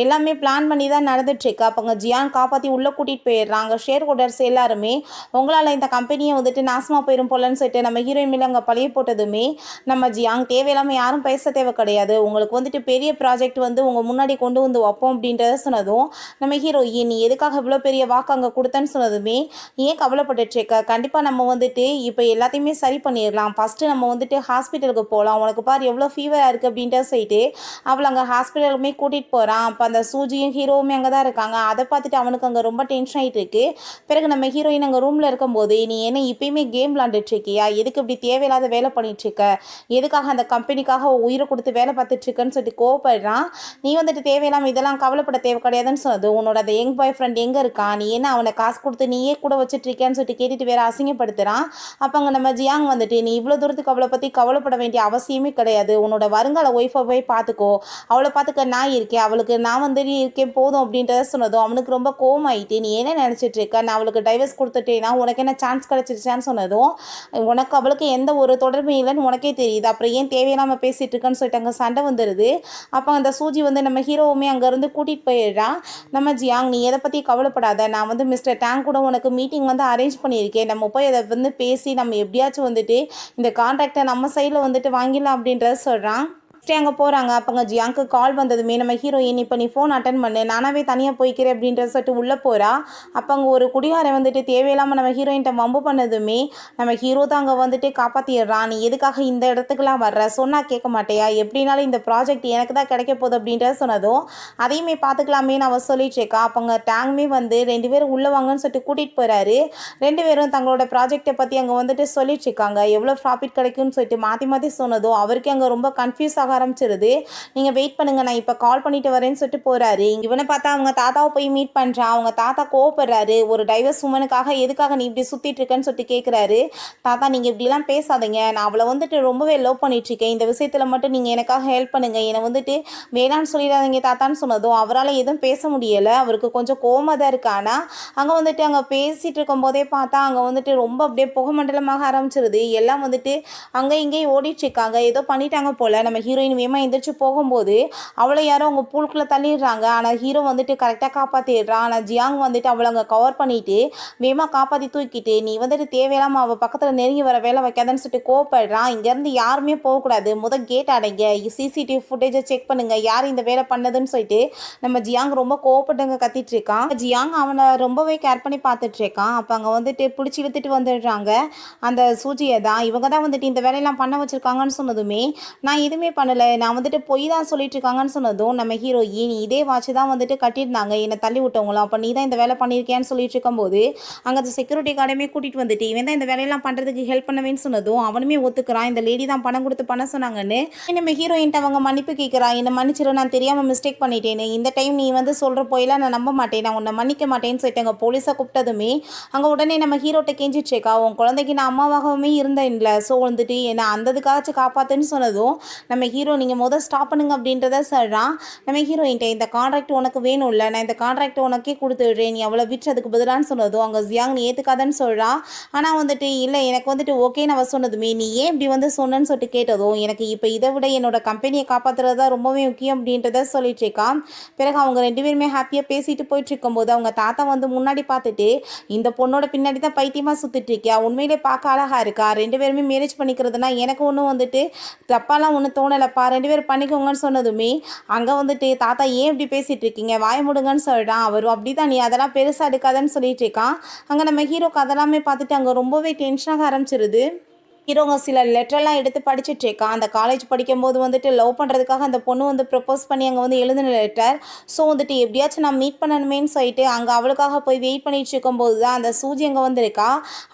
எல்லாமே பிளான் பண்ணி தான் நடந்துட்டுருக்கு. அப்போ அங்கே ஜியான் காப்பாற்றி உள்ளே கூட்டிகிட்டு போயிடுறாங்க. ஷேர் ஹோல்டர்ஸ் எல்லாருமே உங்களால் இந்த கம்பெனியை வந்துட்டு நாசமாக போயிடும் போலன்னு சொல்லிட்டு நம்ம ஹீரோயின் மேலே அங்கே பழைய போட்டதுமே நம்ம ஜியாங் தேவையில்லாமல் யாரும் பேச தேவை கிடையாது, உங்களுக்கு வந்துட்டு பெரிய ப்ராஜெக்ட் வந்து உங்கள் முன்னாடி கொண்டு வந்து வைப்போம் அப்படின்றத சொன்னதும் நம்ம ஹீரோயின் நீ எதுக்காக இவ்வளோ பெரிய வாக்கு அங்கே கொடுத்தேன்னு சொன்னதுமே ஏன் கவலைப்பட்டுருக்க, கண்டிப்பாக நம்ம வந்துட்டு இப்போ எல்லாத்தையுமே சரி பண்ணிடலாம், ஃபஸ்ட்டு நம்ம வந்துட்டு ஹாஸ்பிட்டலுக்கு போகலாம், உனக்கு பார் எவ்வளோ ஃபீவராக இருக்குது அப்படின்ட்டு சொல்லிட்டு அவளை அங்கே ஹாஸ்பிட்டலுக்குமே கூட்டிகிட்டு போகிறான். அப்போ அந்த சூஜியும் ஹீரோவுமே அங்கே தான் இருக்காங்க. அதை பார்த்துட்டு அவனுக்கு அங்கே ரொம்ப டென்ஷன் ஆகிட்டு இருக்கு. பிறகு நம்ம ஹீரோயின் அங்கே ரூமில் இருக்கும்போது நீ என்ன இப்பயுமே கேம் விளாண்டுட்ருக்கியா, எதுக்கு இப்படி தேவையில்லாத வேலை பண்ணிகிட்ருக்க, எதுக்காக அந்த கம்பெனிக்காக உயிரை கொடுத்து வேலை பார்த்துட்ருக்கன்னு சொல்லிட்டு கோவப்படுறான். நீ வந்துட்டு தேவையில்லாமல் இதெல்லாம் கவலைப்பட தேவை கிடையாதுன்னு சொன்னது உன்னோட அந்த யங் பாய் ஃப்ரெண்ட் எங்கே இருக்கான், நீ என்ன அவனை காசு கொடுத்து நீயே கூட வச்சுட்ருக்கேன்னு சொல்லிட்டு கேட்டுட்டு வேற அசிங்கப்படுத்துகிறான். அப்போ அங்கே நம்ம ஜியாங் வந்துட்டு, நீ இவ்வளோ தூரத்துக்கு அவளை பற்றி கவலைப்பட வேண்டிய அவசியமே கிடையாது, உன்னோட வருங்கால ஒய்ஃபை போய் பார்த்துக்கோ, அவளை பார்த்துக்க நான் இருக்கேன், அவளுக்கு நான் வந்து இருக்கேன் போதும் அப்படின்றத சொன்னதும் அவனுக்கு ரொம்ப கோவமாயிட்டு, நீ என்ன நினச்சிட்டு இருக்க, நான் அவளுக்கு டைவர்ஸ் கொடுத்துட்டேன்னா உனக்கு என்ன சான்ஸ் கிடச்சிருச்சான்னு சொன்னதும், உனக்கு அவளுக்கு எந்த ஒரு தொடர்பும் இல்லைன்னு உனக்கே தெரியுது, அப்புறம் ஏன் தேவையில்லாமல் பேசிகிட்டு இருக்கேன்னு சொல்லிட்டு அங்கே சண்டை வந்துடுது. அப்போ அந்த சூஜி வந்து நம்ம ஹீரோவுமே அங்கேருந்து கூட்டிகிட்டு போயிடுறான். நம்ம ஜியாங், நீ எதை பற்றி கவலைப்படாத, நான் வந்து மிஸ்டர் டேங் கூட உனக்கு மீட்டிங் வந்து அரேஞ்ச் பண்ணியிருக்கேன், நம்ம போய் அதை வந்து பேசி நம்ம எப்படியாச்சும் வந்துட்டு இந்த கான்ட்ராக்டை நம்ம சைடில் வந்துட்டு வாங்கிடலாம் அப்படின்றத சொல்கிறான். அங்கே போகிறாங்க. அப்போங்க ஜியாங்க்கு கால் வந்ததுமே நம்ம ஹீரோயின், இப்போ நீ ஃபோன் அட்டன் பண்ணு, நானாவே தனியாக போய்க்கிறேன் அப்படின்றத சொல்லிட்டு உள்ளே போகிறா. அப்போ அங்கே ஒரு குடிகாரன் வந்துட்டு தேவையில்லாமல் நம்ம ஹீரோயின்ட்ட வம்பு பண்ணதுமே நம்ம ஹீரோ தான் அங்கே வந்துட்டு காப்பாற்றிடுறான். நீ எதுக்காக இந்த இடத்துக்குலாம் வர்ற, சொன்னால் கேட்க மாட்டேயா, எப்படினாலும் இந்த ப்ராஜெக்ட் எனக்கு தான் கிடைக்க போகுது அப்படின்றத சொன்னதும் அதையுமே பார்த்துக்கலாமேன்னு அவள் சொல்லிட்டு இருக்கா. அப்போங்க டேங்குமே வந்து 2 பேரும் உள்ளே வாங்கன்னு சொல்லிட்டு கூட்டிகிட்டு போகிறாரு. 2 பேரும் தங்களோட ப்ராஜெக்டை பற்றி அங்கே வந்துட்டு சொல்லிட்டு இருக்காங்க, எவ்வளோ ப்ராஃபிட் கிடைக்கும்னு சொல்லிட்டு மாற்றி மாற்றி சொன்னதும் அவருக்கு அங்கே ரொம்ப கன்ஃபியூஸ் ஆரம்பிச்சிருது. நீங்கள் வெயிட் பண்ணுங்க, நான் இப்போ கால் பண்ணிட்டு வரேன்னு சொல்லிட்டு போகிறாரு. இவனை பார்த்தா அவங்க தாத்தாவை போய் மீட் பண்ணுறான். அவங்க தாத்தா கோவப்படுறாரு. ஒரு டைவர்ஸ் உமனுக்காக எதுக்காக நீ இப்படி சுற்றிட்டு இருக்கேன்னு சொல்லிட்டு கேட்குறாரு. தாத்தா, நீங்கள் இப்படிலாம் பேசாதீங்க, நான் அவளை வந்துட்டு ரொம்பவே லவ் பண்ணிட்டுருக்கேன், இந்த விஷயத்தில் மட்டும் நீங்கள் எனக்காக ஹெல்ப் பண்ணுங்கள், என்னை வந்துட்டு வேணான்னு சொல்லிடாதீங்க தாத்தான்னு சொன்னதும் அவரால் எதுவும் பேச முடியலை. அவருக்கு கொஞ்சம் கோவமாக தான் இருக்கு. ஆனால் அங்கே வந்துட்டு அங்கே பேசிகிட்டு இருக்கும்போதே பார்த்தா அங்கே வந்துட்டு ரொம்ப அப்படியே புகமண்டலமாக ஆரம்பிச்சிருது. எல்லாம் வந்துட்டு அங்கே இங்கேயும் ஓடிட்டுருக்காங்க, ஏதோ பண்ணிட்டாங்க போல். நம்ம ஹீரோயின் வேகமாக எந்திரிச்சு போகும்போது அவளை யாரோ அவங்க பூலுக்குள்ளே தள்ளிடுறாங்க. ஆனால் ஹீரோ வந்துட்டு கரெக்டாக காப்பாற்றிடுறான். ஆனால் ஜியாங் வந்துட்டு அவளை அங்கே கவர் பண்ணிவிட்டு வேகமாக காப்பாற்றி தூக்கிட்டு, நீ வந்துட்டு தேவையில்லாமல் அவள் பக்கத்தில் நெருங்கி வர வேலை வைக்காதன்னு சொல்லிட்டு கோவப்படுறான். இங்கேருந்து யாருமே போகக்கூடாது, கேட் அடைங்க, சிசிடிவி ஃபுட்டேஜை செக் பண்ணுங்கள், யார் இந்த வேலை பண்ணதுன்னு சொல்லிட்டு நம்ம ஜியாங் ரொம்ப கோவப்பட்டுங்க கத்திட்டு இருக்கான். ஜியாங் அவனை ரொம்பவே கேர் பண்ணி பார்த்துட்டு இருக்கான். அப்போ அங்கே வந்துட்டு பிடிச்சி இழுத்துட்டு வந்துடுறாங்க அந்த சூஜியை தான். இவங்க தான் வந்துட்டு இந்த வேலையெல்லாம் பண்ண வச்சுருக்காங்கன்னு சொன்னதுமே, நான் எதுவுமே பண்ணலை, நான் வந்துட்டு பொய் தான் சொல்லிட்டு இருக்காங்கன்னு சொன்னதும் நம்ம ஹீரோயின், இதே வாட்ச் தான் வந்துட்டு கட்டியிருந்தாங்க என்னை தள்ளி விட்டவங்களும், அப்போ நீ தான் இந்த வேலை பண்ணியிருக்கேன்னு சொல்லிட்டு இருக்கும்போது அங்கே அந்த செக்யூரிட்டி கார்டையுமே கூட்டிகிட்டு வந்துட்டு இவன் தான் இந்த வேலையெல்லாம் பண்ணுறதுக்கு ஹெல்ப் பண்ணவேன்னு சொன்னதும் அவனுமே ஒத்துக்கிறான், இந்த லேடி தான் பணம் கொடுத்து பண்ண சொன்னாங்கன்னு. நம்ம ஹீரோயின்ட்ட அவங்க மன்னிப்பு கேட்குறா. என்னை மன்னிச்சிரு, நான் தெரியாமல் மிஸ்டேக் பண்ணிட்டேன்னு, இந்த டைம் நீ வந்து சொல்கிற போயெல்லாம் நான் நம்ப மாட்டேன், நான் உன்னை மன்னிக்க மாட்டேன்னு சொல்லிட்டு அங்கே போலீஸை கூப்பிட்டதுமே அங்கே உடனே நம்ம ஹீரோட்ட கெஞ்சிட்டு இருக்கா, உன் குழந்தைக்கு நான் அம்மாவாகவுமே இருந்தேன் இல்லை, ஸோ வந்துட்டு என்னை அந்ததுக்காச்சும் காப்பாற்றுன்னு சொன்னதும் நம்ம ஹீரோ, நீங்கள் முதல் ஸ்டாப் பண்ணுங்க அப்படின்றத சொல்கிறான். நம்ம ஹீரோயின்ட்ட, இந்த கான்ட்ராக்ட் உனக்கு வேணும்ல, நான் இந்த கான்ட்ராக்ட் உனக்கே கொடுத்துடுறேன், நீ அவளை விற்றதுக்கு பதிலான்னு சொன்னதும் அங்கே ஜியாங் நீ ஏற்றுக்காதன்னு சொல்கிறா. ஆனால் வந்துட்டு இல்லை எனக்கு வந்துட்டு ஓகேன்னு அவள் சொன்னதுமே, நீ ஏன் இப்படி வந்து சொன்னன்னு சொல்லிட்டு கேட்டதும், எனக்கு இப்போ இதை விட என்னோட கம்பெனியை காப்பாற்றுறது தான் ரொம்பவே முக்கியம் அப்படின்றத சொல்லிட்டு இருக்கான். பிறகு அவங்க 2 பேருமே ஹாப்பியாக பேசிட்டு போயிட்டு இருக்கும்போது அவங்க தாத்தா வந்து முன்னாடி பார்த்துட்டு, இந்த பொண்ணோட பின்னாடி தான் பைத்தியமாக சுற்றிட்டு இருக்கியா, உண்மையிலே பார்க்க அழகாக இருக்கா, 2 பேருமே மேரேஜ் பண்ணிக்கிறதுனா எனக்கு ஒன்றும் வந்துட்டு தப்பாலாம் ஒன்றும் தோணலைப்பா, 2 பேரும் பண்ணிக்கோங்கன்னு சொன்னதுமே அங்கே வந்துட்டு தாத்தா ஏன் இப்படி பேசிகிட்டு இருக்கீங்க, வாய முடுங்கன்னு சொல்கிறான். அவர் அப்படி தான், நீ அதெல்லாம் பெருசாக எடுக்காதன்னு சொல்லிட்டு இருக்கான். அங்கே நம்ம ஹீரோக்கு அதெல்லாமே பார்த்துட்டு அங்கே ரொம்பவே டென்ஷனாக ஆரம்பிச்சிருது. ஹீரோங்க சில லெட்டரெல்லாம் எடுத்து படிச்சுட்டு இருக்கான். அந்த காலேஜ் படிக்கும்போது வந்துட்டு லவ் பண்ணுறதுக்காக அந்த பொண்ணு வந்து ப்ரப்போஸ் பண்ணி அங்கே வந்து எழுதின லெட்டர். ஸோ வந்துட்டு எப்படியாச்சும் நான் மீட் பண்ணணுமேன்னு சொல்லிட்டு அங்கே அவளுக்காக போய் வெயிட் பண்ணிட்டு இருக்கும்போது தான் அந்த சூஜி அங்கே வந்திருக்கா.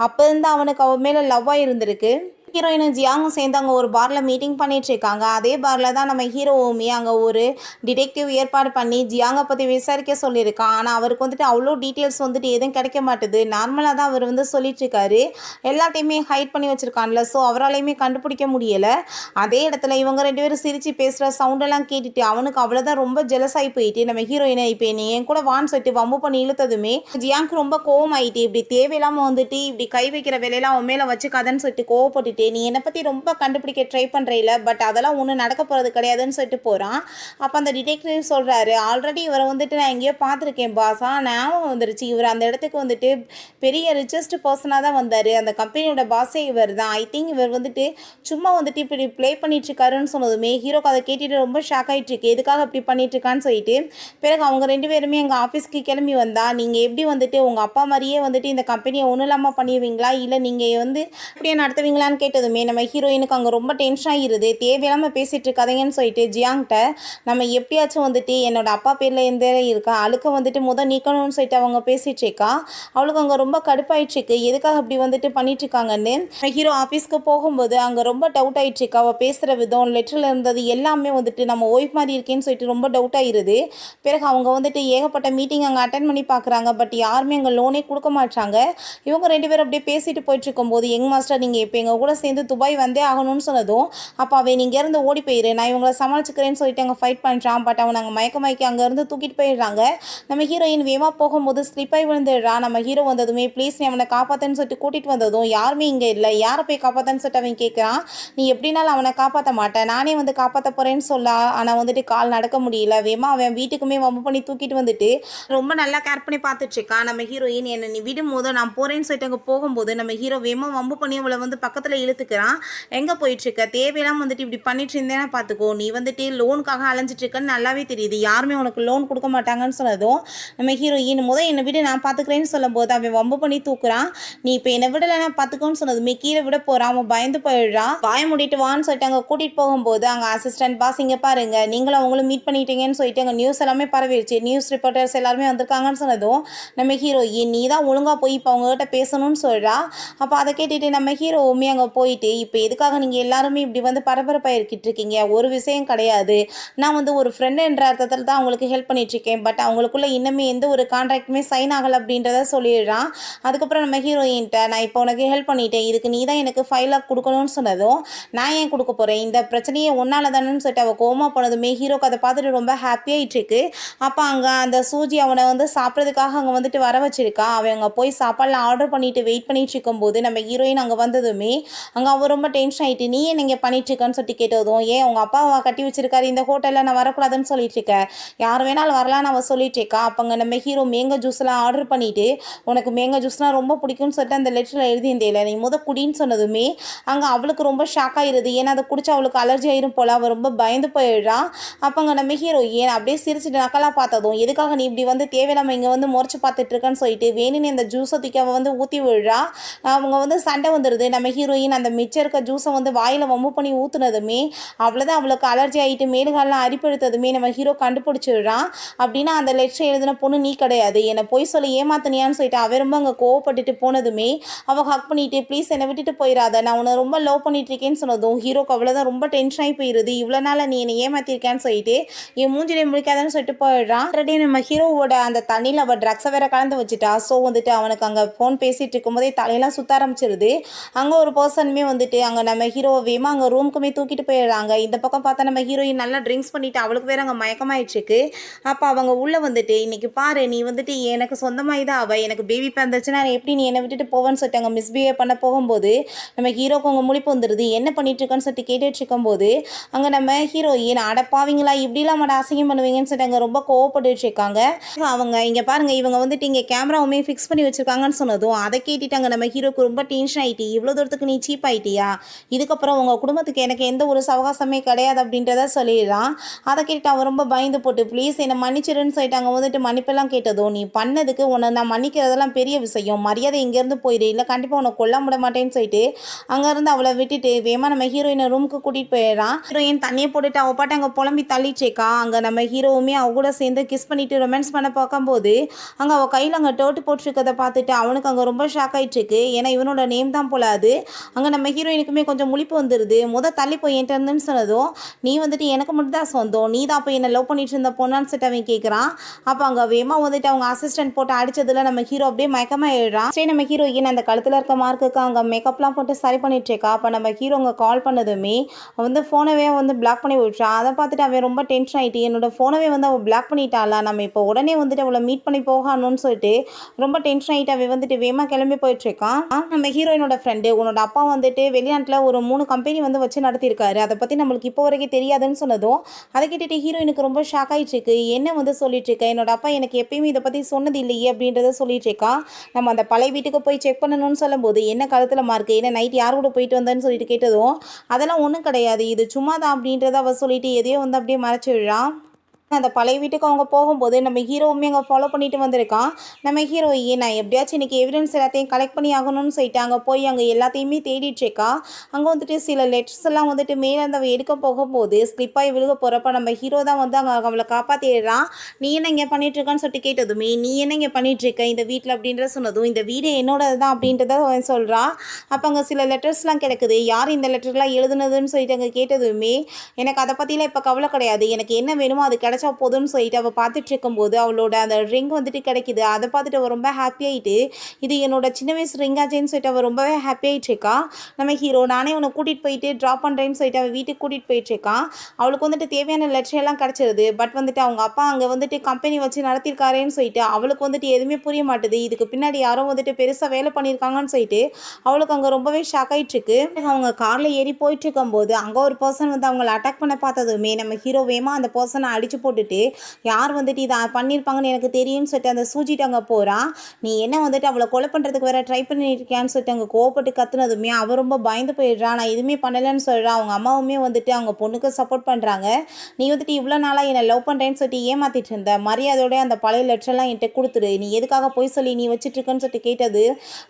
அப்போ இருந்து அவனுக்கு அவன் மேலே லவ்வாக இருந்திருக்கு. ஹீரோயினும் ஜியாங்கும் சேர்ந்து அங்கே ஒரு பாரில் மீட்டிங் பண்ணிட்டு இருக்காங்க. அதே பாரில் தான் நம்ம ஹீரோவுமே அங்கே ஒரு டிடெக்டிவ் ஏற்பாடு பண்ணி ஜியாங்கை பற்றி விசாரிக்க சொல்லியிருக்கான். ஆனால் அவருக்கு வந்துட்டு அவ்வளோ டீட்டெயில்ஸ் வந்துட்டு எதுவும் கிடைக்க மாட்டுது. நார்மலாக தான் அவர் வந்து சொல்லிட்டு இருக்காரு, எல்லாத்தையுமே ஹைட் பண்ணி வச்சுருக்கான்ல, ஸோ அவராலையுமே கண்டுபிடிக்க முடியலை. அதே இடத்துல இவங்க 2 பேரும் சிரித்து பேசுகிற சவுண்டெல்லாம் கேட்டுட்டு அவனுக்கு அவ்வளோதான் ரொம்ப ஜெலஸாகி போயிட்டு நம்ம ஹீரோயினை இப்போ நீ என் கூட வான்னு சொல்லிட்டு வம்பு பண்ணி இழுத்ததுமே ஜியாங்க்கு ரொம்ப கோவம் ஆகிட்டு, இப்படி தேவையில்லாமல் வந்துட்டு இப்படி கை வைக்கிற வேலையெல்லாம் அவன் மேலே வச்சுக்காதன்னு சொல்லிட்டு கோவப்பட்டு, நீ என்னை பற்றி ரொம்ப கண்டுபிடிக்க ட்ரை பண்ணுறீல, பட் அதெல்லாம் ஒன்றும் நடக்க போகிறது கிடையாதுன்னு சொல்லிட்டு போகிறான். அப்போ அந்த டிடெக்டிவ் சொல்கிறாரு, ஆல்ரெடி இவரை வந்துட்டு நான் எங்கேயோ பார்த்துருக்கேன் பாஸா, ஞாபகம் வந்துருச்சு, இவர் அந்த இடத்துக்கு வந்துட்டு பெரிய ரிச்சஸ்ட் பர்சனாக தான் வந்தார், அந்த கம்பெனியோட பாஸே இவர் தான், ஐ திங்க் இவர் வந்துட்டு சும்மா வந்துட்டு இப்படி ப்ளே பண்ணிட்டுருக்காருன்னு சொன்னதுமே ஹீரோக்கு அதை கேட்டுட்டு ரொம்ப ஷாக் ஆகிட்டுருக்கு, எதுக்காக இப்படி பண்ணிட்டுருக்கான்னு சொல்லிட்டு. பிறகு அவங்க 2 பேருமே எங்கள் ஆஃபீஸ்க்கு கிளம்பி வந்தால், நீங்கள் எப்படி வந்துட்டு உங்கள் அப்பா மாதிரியே வந்துட்டு இந்த கம்பெனியை ஒன்றும் இல்லாமல் பண்ணிடுவீங்களா, இல்லை நீங்கள் வந்து அப்படியே நடத்துவீங்களான்னு கேட்டதுமே நம்ம ஹீரோயினுக்கு அங்கே ரொம்ப டென்ஷன் ஆகிருது. தேவையில்லாமல் பேசிகிட்டு இருக்காதீங்கன்னு சொல்லிட்டு ஜியாங்கிட்ட நம்ம எப்படியாச்சும் வந்துட்டு என்னோட அப்பா பேரில் எந்த இருக்கா அழுக்க வந்துட்டு நீக்கணும்னு சொல்லிட்டு அவங்க பேசிகிட்டு இருக்கா. அவளுக்கு அங்கே ரொம்ப கடுப்பாயிடுச்சுக்கு எதுக்காக அப்படி வந்துட்டு பண்ணிட்டு இருக்காங்கன்னு. ஹீரோ ஆஃபீஸ்க்கு போகும்போது அங்கே ரொம்ப டவுட் ஆயிடுச்சுக்கா. அவள் பேசுகிற விதம் லெட்டரில் இருந்தது எல்லாமே வந்துட்டு நம்ம ஒய்ஃப் மாதிரி இருக்கேன்னு சொல்லிட்டு ரொம்ப டவுட் ஆகிருது. பிறகு அவங்க வந்துட்டு ஏகப்பட்ட மீட்டிங் அங்கே அட்டன் பண்ணி பார்க்குறாங்க. பட் யாருமே அங்கே லோனே கொடுக்க மாட்டாங்க. இவங்க 2 பேரும் அப்படியே பேசிட்டு போயிட்டு இருக்கும்போது யங் மாஸ்டர் நீங்கள் இப்போ எங்கள் கூட சேர்ந்து துபாய் வந்தே ஆகணும்னு சொன்னதும் அப்போ அவன் நீங்கள் இருந்து ஓடி போயிரு நான் இவங்களை சமாளிச்சுக்கிறேன்னு சொல்லிட்டு அங்கே ஃபைட் பண்ணுறான். பட் அவன் அங்கே மயக்கி அங்கேருந்து தூக்கிட்டு போயிடுறாங்க. நம்ம ஹீரோயின் வேகமாக போகும்போது ஸ்லிப்பாகி விழுந்துடுறான். நம்ம ஹீரோ வந்ததுமே ப்ளீஸ் நீ அவனை காப்பாற்றுன்னு சொல்லிட்டு கூட்டிகிட்டு வந்ததும் யாருமே இங்கே இல்லை யாரை போய் காப்பாற்றுன்னு சொல்லிட்டு அவன் கேட்குறான். நீ எப்படினாலும் அவனை காப்பாற்ற மாட்டேன் நானே வந்து காப்பாற்ற போகிறேன்னு சொல்ல. ஆனால் வந்துட்டு கால் நடக்க முடியல. வேகமாக அவன் வீட்டுக்குமே வம்பு பண்ணி தூக்கிட்டு வந்துட்டு ரொம்ப நல்லா கேர் பண்ணி பார்த்துட்டு இருக்கான். நம்ம ஹீரோயின் என்னை நீ விடும்போது நான் போகிறேன்னு சொல்லிட்டு அங்கே போகும்போது நம்ம ஹீரோ வேகமாக வம்பு பண்ணி அவளை வந்து பக்கத்தில் இழுத்துக்கிறான். எங்கே போயிட்டுருக்க தேவையெல்லாம் வந்துட்டு இப்படி பண்ணிட்டு இருந்தேன்னா பார்த்துக்கோ நீ வந்துட்டு லோனுக்காக அலைஞ்சிட்டு இருக்கன்னு நல்லாவே தெரியுது. யாருமே உனக்கு லோன் கொடுக்க மாட்டாங்கன்னு சொன்னதும் நம்ம ஹீரோயின் என்னை விட நான் பார்த்துக்கிறேன்னு சொல்லும்போது அவன் வம்பு பண்ணி தூக்குறான். நீ இப்போ என்னை விடலைன்னா பார்த்துக்கோன்னு சொன்னதுமே கீழே விட போகிறான். அவன் பயந்து போயிடுறான். வாய மூடிட்டு வான்னு சொல்லிட்டு அங்கே கூட்டிகிட்டு போகும்போது அங்கே அசிஸ்டன்ட் பாஸ் இங்கே பாருங்க நீங்களும் அவங்களும் மீட் பண்ணிட்டீங்கன்னு சொல்லிட்டு அங்கே நியூஸ் எல்லாமே பரவிடுச்சு. நியூஸ் ரிப்போர்ட்டர்ஸ் எல்லாருமே வந்திருக்காங்கன்னு சொன்னதும் நம்ம ஹீரோயின் நீ தான் ஒழுங்காக போய் இப்போ அவங்ககிட்ட பேசணும்னு சொல்கிறா. அப்போ அதை கேட்டுட்டு நம்ம ஹீரோவுமே அங்கே போயிட்டு இப்போ எதுக்காக நீங்கள் எல்லாருமே இப்படி வந்து பரபரப்பாக இருக்கிட்டு இருக்கீங்க ஒரு விஷயம் கிடையாது. நான் வந்து ஒரு ஃப்ரெண்டு என்ற அர்த்தத்தில் தான் அவங்களுக்கு ஹெல்ப் பண்ணிட்டுருக்கேன். பட் அவங்களுக்குள்ள இன்னுமே எந்த ஒரு கான்ட்ராக்டுமே சைன் ஆகலை அப்படின்றத சொல்லிடுறான். அதுக்கப்புறம் நம்ம ஹீரோயின்ட்ட நான் இப்போ உனக்கு ஹெல்ப் பண்ணிட்டேன் இதுக்கு நீ தான் எனக்கு ஃபைலாக கொடுக்கணும்னு சொன்னதும் நான் ஏன் கொடுக்க போகிறேன் இந்த பிரச்சனையை ஒன்றால் தானேன்னு சொல்லிட்டு அவள் கோமா போனதுமே ஹீரோக்கு அதை பார்த்துட்டு ரொம்ப ஹாப்பியாகிட்டு இருக்கு. அப்போ அங்கே அந்த சூஜி அவனை வந்து சாப்பிட்றதுக்காக அங்கே வந்துட்டு வர வச்சிருக்கா. அவன் அங்கே போய் சாப்பாடுலாம் ஆர்டர் பண்ணிட்டு வெயிட் பண்ணிட்டு இருக்கும்போது நம்ம ஹீரோயின் அங்கே வந்ததுமே அங்கே அவள் ரொம்ப டென்ஷன் ஆகிட்டு நீ ஏன் நீங்கள் பண்ணிட்டுருக்கன்னு சொல்லிட்டு கேட்டதும் ஏன் உங்கள் அப்பாவை கட்டி வச்சிருக்காரு இந்த ஹோட்டலில் நான் வரக்கூடாதுன்னு சொல்லிட்டு இருக்கேன் யார் வேணாலும் வரலான்னு அவள் சொல்லிட்டு இருக்கா. அப்போங்க நம்ம ஹீரோ மேங்கோ ஜூஸ்லாம் ஆர்டர் பண்ணிவிட்டு உனக்கு மேங்கோ ஜூஸ்லாம் ரொம்ப பிடிக்கும்னு சொல்லிட்டு அந்த லெட்டரில் எழுதியிருந்தேல நீ குடின்னு சொன்னதுமே அங்கே அவளுக்கு ரொம்ப ஷாக் ஆகிருது. ஏன்னா அதை குடிச்சு அவளுக்கு அலர்ஜி ஆயிரும் போல். அவள் ரொம்ப பயந்து போயிடுறான். அப்போங்க நம்ம ஹீரோ ஏன் அப்படியே சிரிச்சுட்டு நக்கலாக பார்த்ததும் எதுக்காக நீ இப்படி வந்து தேவையில்லாமல் இங்கே வந்து முறைச்சு பார்த்துட்டு இருக்கன்னு சொல்லிட்டு வேணுன்னு அந்த ஜூஸை தூக்கி அவள் வந்து ஊற்றி விடுறா. அவங்க வந்து சண்டை வந்துடுது. நம்ம ஹீரோயின் அந்த மிச்சம் இருக்க ஜூஸை வந்து வாயில் வம்பு பண்ணி ஊற்றுனதுமே அவ்வளோதான் அவளுக்கு அலர்ஜி ஆகிட்டு மேலுகாலெலாம் அரிப்படுத்ததுமே நம்ம ஹீரோ கண்டுபிடிச்சிடுறான். அப்படின்னா அந்த லெட்டர் எழுதின பொண்ணு நீ கிடையாது என்னை போய் சொல்லி ஏமாத்தினியான்னு சொல்லிட்டு அவன் ரொம்ப அங்கே கோவப்பட்டுட்டு போனதுமே அவள் ஹக் பண்ணிட்டு ப்ளீஸ் என்னை விட்டுட்டு போயிடாத நான் உன்னை ரொம்ப லவ் பண்ணிட்டு இருக்கேன்னு சொன்னதும் ஹீரோக்கு அவ்வளோதான் ரொம்ப டென்ஷன் ஆகி போயிடுது. இவ்வளோ நாள் நீ என்னை ஏமாத்திருக்கேன்னு சொல்லிட்டு என் மூஞ்சிலே முடிக்காதன்னு சொல்லிட்டு போயிடுறான். ஆல்ரெடி நம்ம ஹீரோவோட அந்த தண்ணியில் அவள் ட்ரக்ஸை வேற கலந்து வச்சுட்டா. ஸோ வந்துட்டு அவனுக்கு அங்கே ஃபோன் பேசிகிட்டு இருக்கும்போதே தலையெல்லாம் சுத்த ஆரம்பிச்சிருது. அங்கே ஒரு பர்சனுமே வந்துட்டு அங்கே நம்ம ஹீரோவை வேமா அங்கே ரூமுக்குமே தூக்கிட்டு போயிடுறாங்க. இந்த பக்கம் பார்த்தா நம்ம ஹீரோயின் நல்லா ட்ரிங்க்ஸ் பண்ணிவிட்டு அவளுக்கு வேறு அங்கே மயக்கமாயிடுச்சுக்கு. அப்போ அவங்க உள்ளே வந்துட்டு இன்றைக்கி பாரு நீ வந்துட்டு எனக்கு சொந்தமாக தான் அவள் எனக்கு பேபி பிறந்துச்சுன்னா எப்படி நீ என்னை விட்டுட்டு போவேன்னு சொல்லிட்டு அங்கே மிஸ்பிஹேவ் பண்ண போகும்போது நம்ம ஹீரோக்கு அவங்க முழிப்பு வந்துடுது. என்ன பண்ணிட்டுருக்கன்னு சொல்லிட்டு கேட்டுட்டு இருக்கும்போது அங்கே நம்ம ஹீரோயின் அடப்பாவீங்களா இப்படிலாம் மட அசிங்கம் பண்ணுவீங்கன்னு சொல்லிட்டு அங்கே ரொம்ப கோவப்பட்டுட்டு இருக்காங்க. அவங்க இங்கே பாருங்கள் இவங்க வந்துட்டு இங்கே கேமராவுமே ஃபிக்ஸ் பண்ணி வச்சுருக்காங்கன்னு சொன்னதும் அதை கேட்டுட்டாங்க நம்ம ஹீரோக்கு ரொம்ப டென்ஷன் ஆகிட்டு இவ்வளோ தூரத்துக்கு நீ சீப் ஆகிட்டியா இதுக்கப்புறம் உங்கள் குடும்பத்துக்கு எனக்கு எந்த ஒரு சவகாசமே கிடையாது அப்படின்றத சொல்லிடுறான். அதை கேட்டு அவன் ரொம்ப பயந்து போட்டு ப்ளீஸ் என்னை மன்னிச்சிருன்னு சொல்லிட்டு அங்கே வந்துட்டு மன்னிப்பெல்லாம் கேட்டதும் நீ பண்ணதுக்கு உன்னை நான் மன்னிக்கிறதெல்லாம் பெரிய விஷயம் மரியாதை இங்கேருந்து போயிடு இல்லை கண்டிப்பாக உன்னை கொல்ல விட மாட்டேன்னு சொல்லிட்டு அங்கேருந்து அவளை விட்டுட்டு வேமா நம்ம ஹீரோயினை ரூமுக்கு கூட்டிகிட்டு போயிடுறான். ஹீரோயின் தண்ணியை போட்டுட்டு அவள் பாட்டு அங்கே புலம்பி தள்ளிச்சேக்கா. அங்கே நம்ம ஹீரோவுமே அவ கூட சேர்ந்து கிஸ் பண்ணிட்டு ரொமான்ஸ் பண்ண பார்க்கும்போது அங்கே அவள் கையில் அங்கே டோட்டு போட்டிருக்கதை பார்த்துட்டு அவனுக்கு அங்கே ரொம்ப ஷாக் ஆகிட்டுருக்கு. ஏன்னா இவனோட நேம் தான் போல அது. அங்கே நம்ம ஹீரோயினுக்குமே கொஞ்சம் முழிப்பு வந்துடுது. தள்ளி போய் என்கிட்ட இருந்துன்னு சொன்னதும் நீ வந்துட்டு எனக்கு மட்டும் தான் சொந்தம் நீ தான் போய் என்னை லவ் பண்ணிட்டு இருந்த பொண்ணான்னு சொல்லிட்டு அவன் கேட்குறான். அப்போ அங்கே வேமா வந்துட்டு அவங்க அசிஸ்டன்ட் போட்டு அடிச்சதுல நம்ம ஹீரோ அப்படியே மயக்கமாக எழுறான். சரி நம்ம ஹீரோயின் அந்த கழுத்தில் இருக்க மார்க்குக்கு அங்கே மேக்கப்லாம் போட்டு சரி பண்ணிட்டு இருக்கா. அப்போ நம்ம ஹீரோ அங்கே கால் பண்ணதுமே வந்து ஃபோனவே வந்து பிளாக் பண்ணி விட்டுறான். அதை பார்த்துட்டு அவன் ரொம்ப டென்ஷன் ஆகிட்டு என்னோட ஃபோனவே வந்து அவள் பிளாக் பண்ணிட்டாளா நம்ம இப்போ உடனே வந்துட்டு அவளை மீட் பண்ணி போகணும்னு சொல்லிட்டு ரொம்ப டென்ஷன் ஆகிட்டு அவன் வந்துட்டு வேமா கிளம்பி போயிட்டுருக்கான். நம்ம ஹீரோயினோட ஃப்ரெண்டு உன்னோட அப்பா வந்துட்டு வெளிநாட்டில் ஒரு 3 கம்பெனி வந்து வச்சு நடத்தியிருக்காரு அதை பற்றி நம்மளுக்கு இப்போ வரைக்கும் தெரியாதுன்னு சொன்னதும் அதை கேட்டுட்டு ஹீரோயினுக்கு ரொம்ப ஷாக் ஆகிட்டுருக்கு. என்ன வந்து சொல்லிட்டு இருக்கேன் என்னோட அப்பா எனக்கு எப்பயுமே இதை பற்றி சொன்னது இல்லையே அப்படின்றத சொல்லிட்டு இருக்கா. நம்ம அந்த பழைய வீட்டுக்கு போய் செக் பண்ணணும்னு சொல்லும்போது என்ன கழுத்தில் மார்க்கு என்ன நைட் யார் கூட போயிட்டு வந்தேன்னு சொல்லிட்டு கேட்டதும் அதெல்லாம் ஒன்றும் கிடையாது இது சும்மா தான் அப்படின்றத அவள் சொல்லிட்டு எதையோ வந்து அப்படியே மறைச்சி விடுறான். அந்த பழைய வீட்டுக்கு அவங்க போகும்போது நம்ம ஹீரோவுமே அங்கே ஃபாலோ பண்ணிட்டு வந்திருக்கான். நம்ம ஹீரோயின் நான் எப்படியாச்சும் இன்றைக்கி எவிடன்ஸ் எல்லாத்தையும் கலெக்ட் பண்ணி ஆகணும்னு சொல்லிட்டு அங்கே போய் அங்கே எல்லாத்தையுமே தேடிட்டுருக்கா. அங்கே வந்துட்டு சில லெட்டர்ஸ் எல்லாம் வந்துட்டு மேலே இருந்தவ எடுக்க போகும்போது ஸ்லிப்பாகி விழுக போகிறப்ப நம்ம ஹீரோ தான் வந்து அங்கே அவளை காப்பாற்றிடுறான். நீ என்ன இங்கே பண்ணிகிட்ருக்கான்னு சொல்லிட்டு கேட்டதுமே நீ என்ன இங்கே பண்ணிகிட்ருக்க இந்த வீட்டில் அப்படின்ற சொன்னதும் இந்த வீடு என்னோடது தான் அப்படின்றத அவன் சொல்கிறான். அப்போ அங்கே சில லெட்டர்ஸ்லாம் கிடக்குது. யார் இந்த லெட்டர்லாம் எழுதுனதுன்னு சொல்லிட்டு அங்கே கேட்டதுமே எனக்கு அதை பற்றிலாம் இப்போ கவலை கிடையாது, எனக்கு என்ன வேணுமோ அது கிடைச்சா போதும்னு சொல்லிட்டு அவள் பார்த்துட்டு இருக்கும்போது அவளோட அந்த ரிங் வந்துட்டு கிடைக்கிது. அதை பார்த்துட்டு அவள் ரொம்ப ஹாப்பி ஆகிட்டு இது என்னோட சின்ன வயசு ரிங் ஆச்சேன்னு சொல்லிட்டு அவள் ரொம்பவே ஹாப்பி ஆகிட்டு இருக்கா. நம்ம ஹீரோ நானே உன்னை கூட்டிகிட்டு போயிட்டு ட்ராப் பண்ணுறேன்னு சொல்லிட்டு அவள் வீட்டுக்கு கூட்டிகிட்டு போயிட்டுருக்கான். அவளுக்கு வந்துட்டு தேவையான லெட்டர் எல்லாம் கிடச்சிருது. பட் வந்துட்டு அவங்க அப்பா அங்கே வந்துட்டு கம்பெனி வச்சு நடத்திருக்காரேன்னு சொல்லிட்டு அவளுக்கு வந்துட்டு எதுவுமே புரிய மாட்டுது. இதுக்கு பின்னாடி யாரோ வந்துட்டு பெருசாக வேலை பண்ணியிருக்காங்கன்னு சொல்லிட்டு அவளுக்கு அங்கே ரொம்பவே ஷாக் ஆகிட்டுருக்கு. அவங்க காரில் ஏறி போயிட்டு இருக்கும்போது அங்கே ஒரு பர்சன் வந்து அவங்கள அட்டாக் பண்ண பார்த்ததுமே நம்ம ஹீரோ வேமா அந்த பர்சனை அடிச்சு போட்டுட்டு யார் வந்துட்டு இதை பண்ணியிருப்பாங்கன்னு எனக்கு தெரியும்னு சொல்லிட்டு அந்த சூஜிட்டு அங்கே போகிறான். நீ என்ன வந்துட்டு அவளை கொலை பண்ணுறதுக்கு வேற ட்ரை பண்ணியிருக்கியான்னு சொல்லிட்டு அங்கே கோவப்பட்டு கத்துனதுமே அவள் ரொம்ப பயந்து போயிடுறான். நான் எதுவுமே பண்ணலைன்னு சொல்கிறான். அவங்க அம்மாவுமே வந்துட்டு அவங்க பொண்ணுக்கு சப்போர்ட் பண்ணுறாங்க. நீ வந்துட்டு இவ்வளோ நாளாக என்னை லவ் பண்ணுறேன்னு சொல்லிட்டு ஏமாற்றிட்டு இருந்த, மரியாதையோட அந்த பழைய லெட்டர்லாம் என்கிட்ட கொடுத்துரு, நீ எதுக்காக போய் சொல்லி நீ வச்சுட்ருக்கன்னு சொல்லிட்டு கேட்டது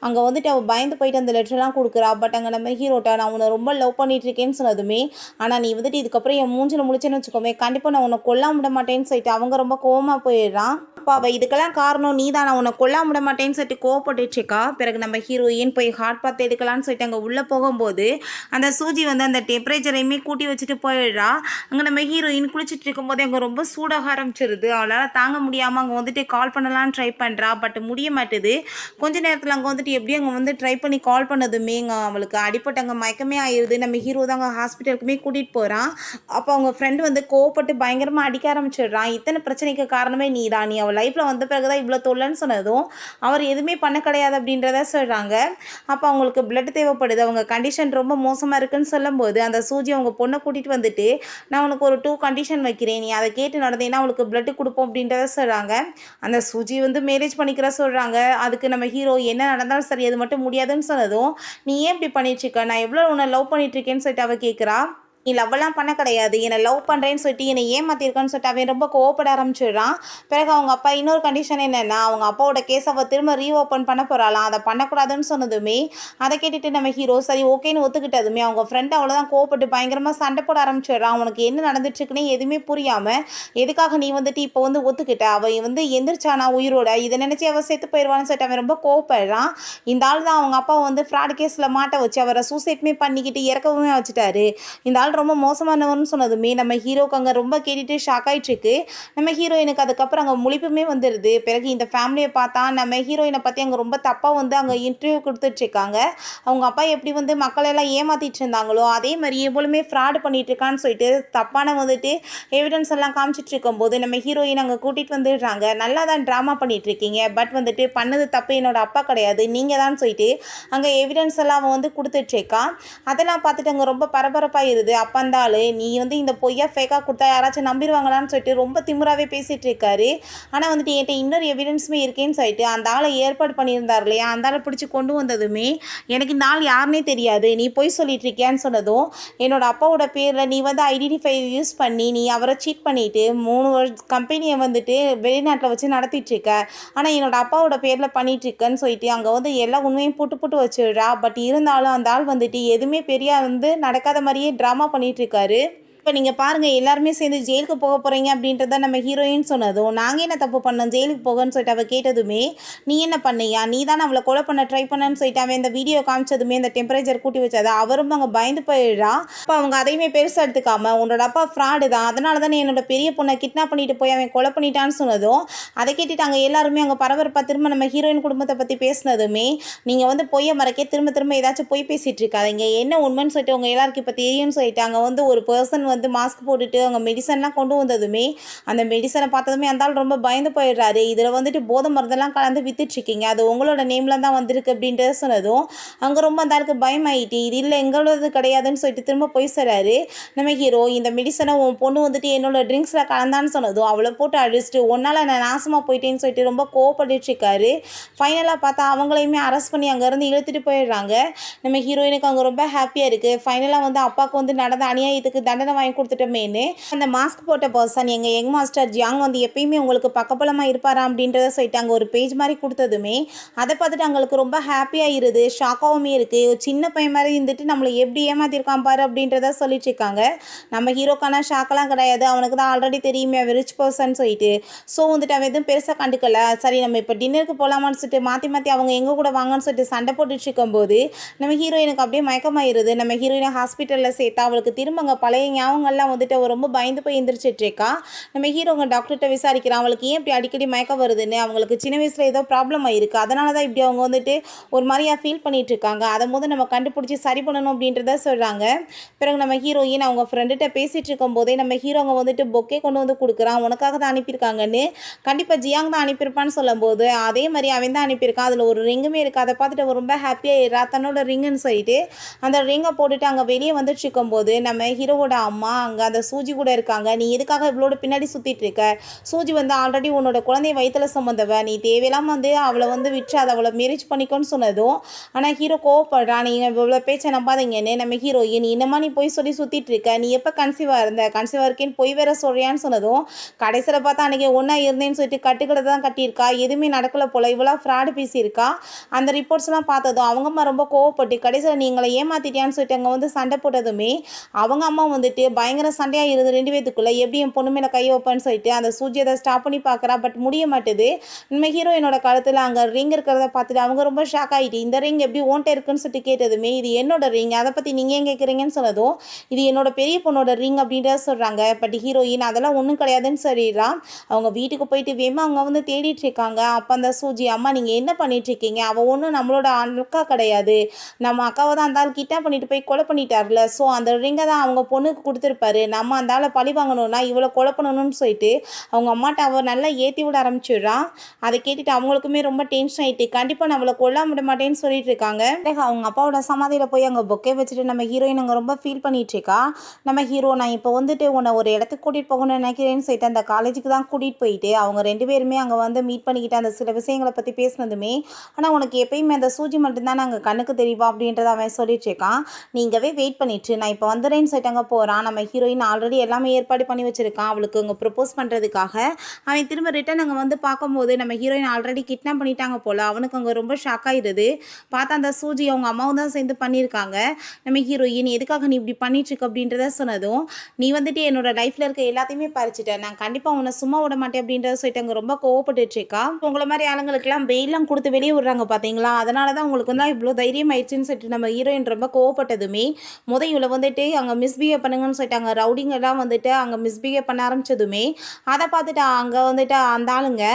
அங்கே வந்துட்டு அவள் பயந்து போயிட்டு அந்த லெட்டர்லாம் கொடுக்குறா. பட் அங்கே நம்ம ஹீரோட்டா நான் உன்னை ரொம்ப லவ் பண்ணிட்டு இருக்கேன்னு சொன்னதுமே ஆனால் நீ வந்துட்டு இதுக்கப்புறம் என் மூஞ்சில் முடிச்சேன்னு வச்சுக்கோமே கண்டிப்பாக நான் உன்னை கொல்லாம விட மாட்டேன்னு சொல்லிட்டு அவங்க ரொம்ப கோவமாக போயிடுறான். அப்போ அவள் இதுக்கெல்லாம் காரணம் நீ தான், நான் உன்னை கொல்லாம விட மாட்டேன்னு சொல்லிட்டு கோவப்பட்டுச்சுக்கா. பிறகு நம்ம ஹீரோயின் போய் ஹார்ட் பார்த்து எடுக்கலான்னு சொல்லிட்டு அங்கே உள்ளே போகும்போது அந்த சூஜி வந்து அந்த டெம்பரேச்சரையுமே கூட்டி வச்சுட்டு போயிடுறா. அங்கே நம்ம ஹீரோயின் குளிச்சுட்டு இருக்கும்போது அங்கே ரொம்ப சூடாக ஆரம்பிச்சிருது. அவளால் தாங்க முடியாமல் அங்கே வந்துட்டு கால் பண்ணலான்னு ட்ரை பண்ணுறா. பட் முடிய மாட்டுது. கொஞ்ச நேரத்தில் அங்கே வந்துட்டு எப்படியும் அங்கே வந்து ட்ரை பண்ணி கால் பண்ணதுமே அவளுக்கு அடிப்பட்டு அங்கே மயக்கமே ஆயிடுது. நம்ம ஹீரோ தான் அங்கே ஹாஸ்பிட்டலுக்குமே கூட்டிகிட்டு போகிறான். அப்போ அவங்க ஃப்ரெண்டு வந்து கோவப்பட்டு பயங்கரமாக அடிக்க ஆரம்பிச்சிடுறான். இத்தனை பிரச்சனைக்கு காரணமே நீ தான், நீ அவள் லைஃப்பில் வந்த பிறகு தான் இவ்வளோ தொல்லைன்னு சொன்னதும் அவர் எதுவுமே பண்ண கிடையாது அப்படின்றத சொல்கிறாங்க. அப்போ அவங்களுக்கு பிளட் தேவைப்படுது. அவங்க கண்டிஷன் ரொம்ப மோசமாக இருக்குன்னு சொல்லும்போது அந்த சூஜி அவங்க பொண்ணை கூட்டிகிட்டு வந்துட்டு நான் உனக்கு ஒரு 2 கண்டிஷன் வைக்கிறேன், நீ அதை கேட்டு நடந்தேன்னா அவளுக்கு பிளட்டு கொடுப்போம் அப்படின்றத சொல்கிறாங்க. அந்த சூஜி வந்து மேரேஜ் பண்ணிக்கிற சொல்கிறாங்க. அதுக்கு நம்ம ஹீரோ என்ன நடந்தாலும் சரி அது மட்டும் முடியாதுன்னு சொன்னதும் நீ ஏன் இப்படி பண்ணிட்டுருக்க, நான் எவ்வளோ உன்னை லவ் பண்ணிட்டுருக்கேன்னு சொல்லிட்டு அவள் கேட்குறா. நீ லவ்வெல்லாம் பண்ண கிடையாது, என்னை லவ் பண்ணுறேன்னு சொல்லிட்டு என்னை ஏமாற்றிருக்கான்னு சொல்லிட்டு அவன் ரொம்ப கோவப்பட ஆரம்பிச்சிடுறான். பிறகு அவங்க அப்பா இன்னொரு கண்டிஷன் என்னென்னா அவங்க அப்பாவோட கேஸ் அவள் திரும்ப ரீஓப்பன் பண்ண போகிறாளாம், அதை பண்ணக்கூடாதுன்னு சொன்னதுமே அதை கேட்டுட்டு நம்ம ஹீரோ சரி ஓகேன்னு ஒத்துக்கிட்டதுமே அவங்க ஃப்ரெண்டு அவ்வளோதான் கோவப்பட்டு பயங்கரமாக சண்டை போட ஆரம்பிச்சிடுறான். அவனுக்கு என்ன நடந்துட்டுருக்குன்னே எதுவுமே புரியாமல் எதுக்காக நீ வந்துட்டு இப்போ வந்து ஒத்துக்கிட்ட, அவள் வந்து எந்திரிச்சானா உயிரோட, இதை நினச்சி அவள் செத்து போயிடுவான்னு சொல்லிட்டு அவன் ரொம்ப கோவப்படுறான். இந்த ஆள் தான் அவங்க அப்பா வந்து ஃப்ராட் கேஸில் மாட்ட வச்சு அவரை சூசைட்மே பண்ணிக்கிட்டு இறக்கவுமே வச்சுட்டாரு. இந்த ஆள் ரொம்ப மோசமானவர்னு சொன்னதுமே நம்ம ஹீரோக்கு அங்கே ரொம்ப கேட்டுட்டு ஷாக் ஆகிட்டுருக்கு. நம்ம ஹீரோயினுக்கு அதுக்கப்புறம் அங்கே முழிப்புமே வந்துடுது. பிறகு இந்த ஃபேமிலியை பார்த்தா நம்ம ஹீரோயினை பற்றி அங்கே ரொம்ப தப்பாக வந்து அங்கே இன்டர்வியூ கொடுத்துட்ருக்காங்க. அவங்க அப்பா எப்படி வந்து மக்களெல்லாம் ஏமாற்றிட்டு இருந்தாங்களோ அதே மாதிரி எப்பொழுதுமே ஃப்ராடு பண்ணிட்டு இருக்கான்னு சொல்லிட்டு தப்பான வந்துட்டு எவிடன்ஸ் எல்லாம் காமிச்சிட்டு இருக்கும்போது நம்ம ஹீரோயின் அங்கே கூட்டிகிட்டு வந்துடுறாங்க. நல்லா தான் ட்ராமா பண்ணிட்டு இருக்கீங்க, பட் வந்துட்டு பண்ணது தப்பு என்னோட அப்பா கிடையாது நீங்கள் தான் சொல்லிட்டு அங்கே எவிடன்ஸ் எல்லாம் அவன் வந்து கொடுத்துட்ருக்கான். அதெல்லாம் பார்த்துட்டு அங்கே ரொம்ப பரபரப்பாகிடுது. அப்பந்தாள் நீ வந்து இந்த பொய்யா ஃபேக்காக கொடுத்தா யாராச்சும் நம்பிடுவாங்களான்னு சொல்லிட்டு ரொம்ப திமுறாவே பேசிகிட்டு இருக்காரு. ஆனால் வந்துட்டு என்கிட்ட இன்னொரு எவிடன்ஸுமே இருக்கேன்னு சொல்லிட்டு அந்த ஆளை ஏற்பாடு பண்ணியிருந்தார் இல்லையா, அந்த ஆளை பிடிச்சி கொண்டு வந்ததுமே எனக்கு இந்த ஆள் யாருன்னே தெரியாது, நீ பொய் சொல்லிட்டு இருக்கியான்னு சொன்னதும் என்னோட அப்பாவோட பேரில் நீ வந்து ஐடென்டிஃபை யூஸ் பண்ணி நீ அவரை சீட் பண்ணிவிட்டு 3 கம்பெனியை வந்துட்டு வெளிநாட்டில் வச்சு நடத்திட்டுருக்க, ஆனால் என்னோட அப்பாவோட பேரில் பண்ணிகிட்ருக்கன்னு சொல்லிட்டு அங்கே வந்து எல்லா உண்மையும் புட்டு புட்டு வச்சுடுறா. பட் இருந்தாலும் அந்த ஆள் வந்துட்டு எதுவுமே பெரிய வந்து நடக்காத மாதிரியே ட்ராமா பண்ணிகிட்ருக்காரு. இப்போ நீங்கள் பாருங்கள் எல்லாருமே சேர்ந்து ஜெயிலுக்கு போக போகிறீங்க அப்படின்றத நம்ம ஹீரோயின் சொன்னதும் நாங்கள் என்ன தப்பு பண்ணோம் ஜெயிலுக்கு போகன்னு சொல்லிட்டு அவள் கேட்டதுமே நீ என்ன பண்ணியா, நீ தானே அவளை கொலை பண்ண ட்ரை பண்ணன்னு சொல்லிட்டு அவன் இந்த வீடியோ காமிச்சதுமே இந்த டெம்பரேச்சர் கூட்டி வச்சதை அவரும் அங்கே பயந்து போயிடுறா. அப்போ அவங்க அதையுமே பெருசாக எடுத்துக்காம உன்னோட அப்பா ஃப்ராடு தான், அதனால தானே என்னோட பெரிய பொண்ணை கிட்னாப் பண்ணிட்டு போய் அவன் கொலை பண்ணிட்டான்னு சொன்னதும் அதை கேட்டுட்டு அங்கே எல்லாருமே அங்கே பரபரப்பாக திரும்ப நம்ம ஹீரோயின் குடும்பத்தை பற்றி பேசினதுமே நீங்கள் வந்து பொய்யை மறைக்க திரும்ப திரும்ப ஏதாச்சும் பொய் பேசிகிட்டு இருக்காதீங்க, என்ன உண்மைன்னு சொல்லிட்டு உங்கள் எல்லாருக்கும் இப்போ தெரியும்னு சொல்லிட்டு அங்கே வந்து ஒரு பர்சன் வந்து மாஸ்க் போட்டுட்டு அங்கே மெடிசன்லாம் கொண்டு வந்ததுமே அந்த மெடிசனை பார்த்ததுமே அந்த ஆள் ரொம்ப பயந்து போயிடுறாரு. இதில் வந்துட்டு போதை மருந்தெல்லாம் கலந்து வித்துட்ருக்கீங்க, அது உங்களோட நேமில் தான் வந்திருக்கு அப்படின்ட்டு சொன்னதும் அங்கே ரொம்ப அந்த ஆளுக்கு பயமாயிட்டு இது இல்லை எங்களோடது கிடையாதுன்னு சொல்லிட்டு திரும்ப போய் சொல்கிறாரு. நம்ம ஹீரோ இந்த மெடிசனை உன் பொண்ணு வந்துட்டு என்னோட ட்ரிங்க்ஸில் கலந்தான்னு சொன்னதும் அவளை போட்டு அடிச்சுட்டு ஒன்றால் நான் நாசமாக போயிட்டேன்னு சொல்லிட்டு ரொம்ப கோவப்பட்டுருக்காரு. ஃபைனலாக பார்த்தா அவங்களையுமே அரெஸ்ட் பண்ணி அங்கேருந்து இழுத்துட்டு போயிடுறாங்க. நம்ம ஹீரோயினுக்கு அங்கே ரொம்ப ஹாப்பியாக இருக்குது. ஃபைனலாக வந்து அப்பாவுக்கு வந்து நடந்த அநியாயத்துக்கு தண்டனை வாங்கி கொடுத்துட்டோமேன்னு அந்த மாஸ்க் போட்ட பர்சன் எங்கள் யங் மாஸ்டர் ஜியாங் வந்து எப்பயுமே உங்களுக்கு பக்கபலமாக இருப்பாரா அப்படின்றத சொல்லிட்டு அங்கே ஒரு பேஜ் மாதிரி கொடுத்ததுமே அதை பார்த்துட்டு அவங்களுக்கு ரொம்ப ஹாப்பியாகிருது, ஷாக்காகவுமே இருக்குது. சின்ன பையன் மாதிரி இருந்துட்டு நம்மளை எப்படி ஏமாற்றிருக்கான் பாரு அப்படின்றத சொல்லிட்டு இருக்காங்க. நம்ம ஹீரோக்கான ஷாக்கெல்லாம் கிடையாது, அவனுக்கு தான் ஆல்ரெடி தெரியுமே அவன் ரிச் பர்சன் சொல்லிட்டு. ஸோ வந்துட்டு அவன் எதுவும் பெருசாக கண்டுக்கல. சரி நம்ம இப்போ டின்னருக்கு போகலாமான்னு சொல்லிட்டு மாற்றி மாற்றி அவங்க எங்கே கூட வாங்கன்னு சொல்லிட்டு சண்டை போட்டுட்டு இருக்கும்போது நம்ம ஹீரோயினுக்கு அப்படியே மயக்கமாயிருது. நம்ம ஹீரோயினை ஹாஸ்பிட்டலில் சேர்த்தா அவளுக்கு திரும்ப அங்கே பழைய ஞாபகங்கள்லாம் வந்துட்டு அவள் ரொம்ப பயந்து போய் எந்திரிச்சிட்டு இருக்கா. நம்ம ஹீரோங்க டாக்டர்கிட்ட விசாரிக்கிறான் அவளுக்கு ஏன் இப்படி அடிக்கடி மயக்கம் வருதுன்னு. அவங்களுக்கு சின்ன வயசில் ஏதோ ப்ராப்ளம் ஆயிருக்கு, அதனால தான் இப்படி அவங்க வந்துட்டு ஒரு மாதிரியாக ஃபீல் பண்ணிட்டு இருக்காங்க. அதை போது நம்ம கண்டுபிடிச்சி சரி பண்ணணும் அப்படின்றத சொல்கிறாங்க. பிறகு நம்ம ஹீரோயின் அவங்க ஃப்ரெண்டுகிட்ட பேசிகிட்டு இருக்கும்போதே நம்ம ஹீரோங்க வந்துட்டு பொக்கே கொண்டு வந்து கொடுக்குறான், உனக்காக தான் அனுப்பியிருக்காங்கன்னு. கண்டிப்பாக ஜியாங் தான் அனுப்பியிருப்பான்னு சொல்லும்போது அதே மாதிரி அவன் தான் அனுப்பியிருக்கான், அதில் ஒரு ரிங்குமே இருக்குது. அதை பார்த்துட்டு ரொம்ப ஹாப்பியாக தன்னோட ரிங்குன்னு சொல்லிட்டு அந்த ரிங்கை போட்டுட்டு அங்கே வெளியே வந்துட்டு இருக்கும்போது நம்ம ஹீரோவோட அம்மா அங்கே அந்த சூஜி கூட இருக்காங்க. நீ எதுக்காக இவ்வளோட பின்னாடி சுற்றிட்டு இருக்க? சூஜி வந்து ஆல்ரெடி உன்னோட குழந்தைய வயிற்றில் சுமந்தவ, நீ தேவையில்லாமல் வந்து அவளை வந்து விற்று அதை அவளை மேரேஜ் பண்ணிக்கோன்னு சொன்னதும் ஆனால் ஹீரோ கோவப்படுறான், நீங்கள் இவ்வளோ பேச்சை நம்பாதீங்கன்னு. நம்ம ஹீரோயின் இன்னமா நீ போய் சொல்லி சுற்றிட்டு இருக்க, நீ எப்போ கன்சீவாக இருந்த, கன்சீவாக இருக்கேன்னு போய் வேற சொல்றியான்னு சொன்னதும் கடைசியில் பார்த்தா அன்றைக்கி ஒன்றா இருந்தேன்னு சொல்லிட்டு கட்டுக்களை தான் கட்டியிருக்கா, எதுவுமே நடக்கலை போல், இவ்வளோ ஃப்ராடு பேசியிருக்கா. அந்த ரிப்போர்ட்ஸ்லாம் பார்த்ததும் அவங்க அம்மா ரொம்ப கோவப்பட்டு கடைசியில் நீங்களை ஏமாத்திட்டியான்னு சொல்லிட்டு அங்கே வந்து சண்டை போட்டதுமே அவங்க அம்மா வந்துட்டு பயங்கர சண்டையாக இருந்து 2 பேத்துக்குள்ளே எப்படி என் பொண்ணு மேலே கை வைப்பேன்னு சொல்லிட்டு அந்த சூஜி அதை ஸ்டாப் பண்ணி பார்க்குறா. பட் முடிய மாட்டுது. நம்ம ஹீரோயினோட கழுத்தில் அங்கே ரிங் இருக்கிறத பார்த்துட்டு அவங்க ரொம்ப ஷாக் ஆகிட்டு இந்த ரிங் எப்படி ஓன்ட்ட இருக்குன்னு சொல்லிட்டு கேட்டதுமே இது என்னோட ரிங், அதை பற்றி நீங்கள் ஏன் கேட்குறீங்கன்னு சொன்னதும் இது என்னோட பெரிய பொண்ணோட ரிங் அப்படின்றத சொல்கிறாங்க. பட் ஹீரோயின் அதெல்லாம் ஒன்றும் கிடையாதுன்னு சொல்லிடுறான். அவங்க வீட்டுக்கு போயிட்டு வேமா அவங்க வந்து தேடிட்டு இருக்காங்க. அப்போ அந்த சூஜி அம்மா நீங்கள் என்ன பண்ணிட்டு இருக்கீங்க, அவள் ஒன்றும் நம்மளோட அக்கா கிடையாது, நம்ம அக்காவை தான் அந்த ஆள் கிட்னாப் பண்ணிட்டு போய் கொலை பண்ணிட்டார்ல, ஸோ அந்த ரிங்கை தான் அவங்க பொண்ணுக்கு கொடுத்துருப்பாரு, நம்ம அந்த ஆளை பழி வாங்கணும்னா இவ்வளோ கொலை பண்ணணும்னு சொல்லிட்டு அவங்க அம்மாட்ட அவள் நல்லா ஏற்றி விட ஆரம்பிச்சிடுறான். அதை கேட்டுட்டு அவங்களுக்குமே ரொம்ப டென்ஷன் ஆகிட்டு கண்டிப்பாக நம்மளை கொல்லாம விட மாட்டேன்னு சொல்லிட்டு இருக்காங்க. அவங்க அப்பாவோட சமாதியில் போய் அங்கே பொக்கே வச்சுட்டு நம்ம ஹீரோயின் அங்கே ரொம்ப ஃபீல் பண்ணிட்டு இருக்கா. நம்ம ஹீரோ நான் இப்போ வந்துட்டு உன்னை ஒரு இடத்துக்கு கூட்டிகிட்டு போகணும்னு நினைக்கிறேன்னு சொல்லிட்டு அந்த காலேஜுக்கு தான் கூட்டிகிட்டு போயிட்டு அவங்க 2 பேருமே அங்கே வந்து மீட் பண்ணிக்கிட்டு அந்த சில விஷயங்களை பற்றி பேசினதுமே ஆனால் உனக்கு எப்பயுமே அந்த சூஜி மட்டும்தான் நாங்கள் கண்ணுக்கு தெரியுவா அப்படின்றத அவன் சொல்லிட்டு இருக்கான். நீங்கவே வெயிட் பண்ணிட்டு நான் இப்போ வந்துடுறேன்னு சொல்லிட்டு அங்கே போகிறான். நம்ம ஹீரோயின் ஆல்ரெடி எல்லாமே ஏற்பாடு பண்ணி வச்சிருக்கான் அவளுக்கு அங்கே ப்ரப்போஸ் பண்ணுறதுக்காக. அவன் திரும்ப ரிட்டன் அங்கே வந்து பார்க்கும்போது நம்ம ஹீரோயின் ஆல்ரெடி கிட்னாப் பண்ணிட்டாங்க போல். அவனுக்கு அங்கே ரொம்ப ஷாக் ஆகிடுது. பார்த்தா அந்த சூஜி அவங்க அம்மாவும் தான் சேர்ந்து பண்ணியிருக்காங்க. நம்ம ஹீரோயின் எதுக்காக நீ இப்படி பண்ணிட்டு இருக்க அப்படின்றத சொன்னதும் நீ வந்துட்டு என்னோட லைஃப்பில் இருக்க எல்லாத்தையுமே பறிச்சிட்டேன், நான் கண்டிப்பாக உன்னை சும்மா விட மாட்டேன் அப்படின்றத சொல்லிட்டு அங்கே ரொம்ப கோவப்பட்டுட்டு இருக்கா. உங்களை மாதிரி ஆளுங்களுக்கெல்லாம் வெயிலாம் கொடுத்து வெளியே விடுறாங்க பார்த்தீங்களா, அதனால தான் உங்களுக்கு வந்து இவ்வளோ தைரியம் ஆயிடுச்சுன்னு சொல்லிட்டு நம்ம ஹீரோயின் ரொம்ப கோவப்பட்டதுமே இவளை வந்துட்டு அங்கே மிஸ்பிஹேவ் பண்ணுங்கன்னு சொல்லிட்டாங்க. ரவுடிங்கெல்லாம் வந்துட்டு அங்கே மிஸ்பிஹேவ் பண்ண ஆரம்பிச்சதுமே அதை பார்த்துட்டு அங்கே வந்துட்டு அந்த ஆளுங்க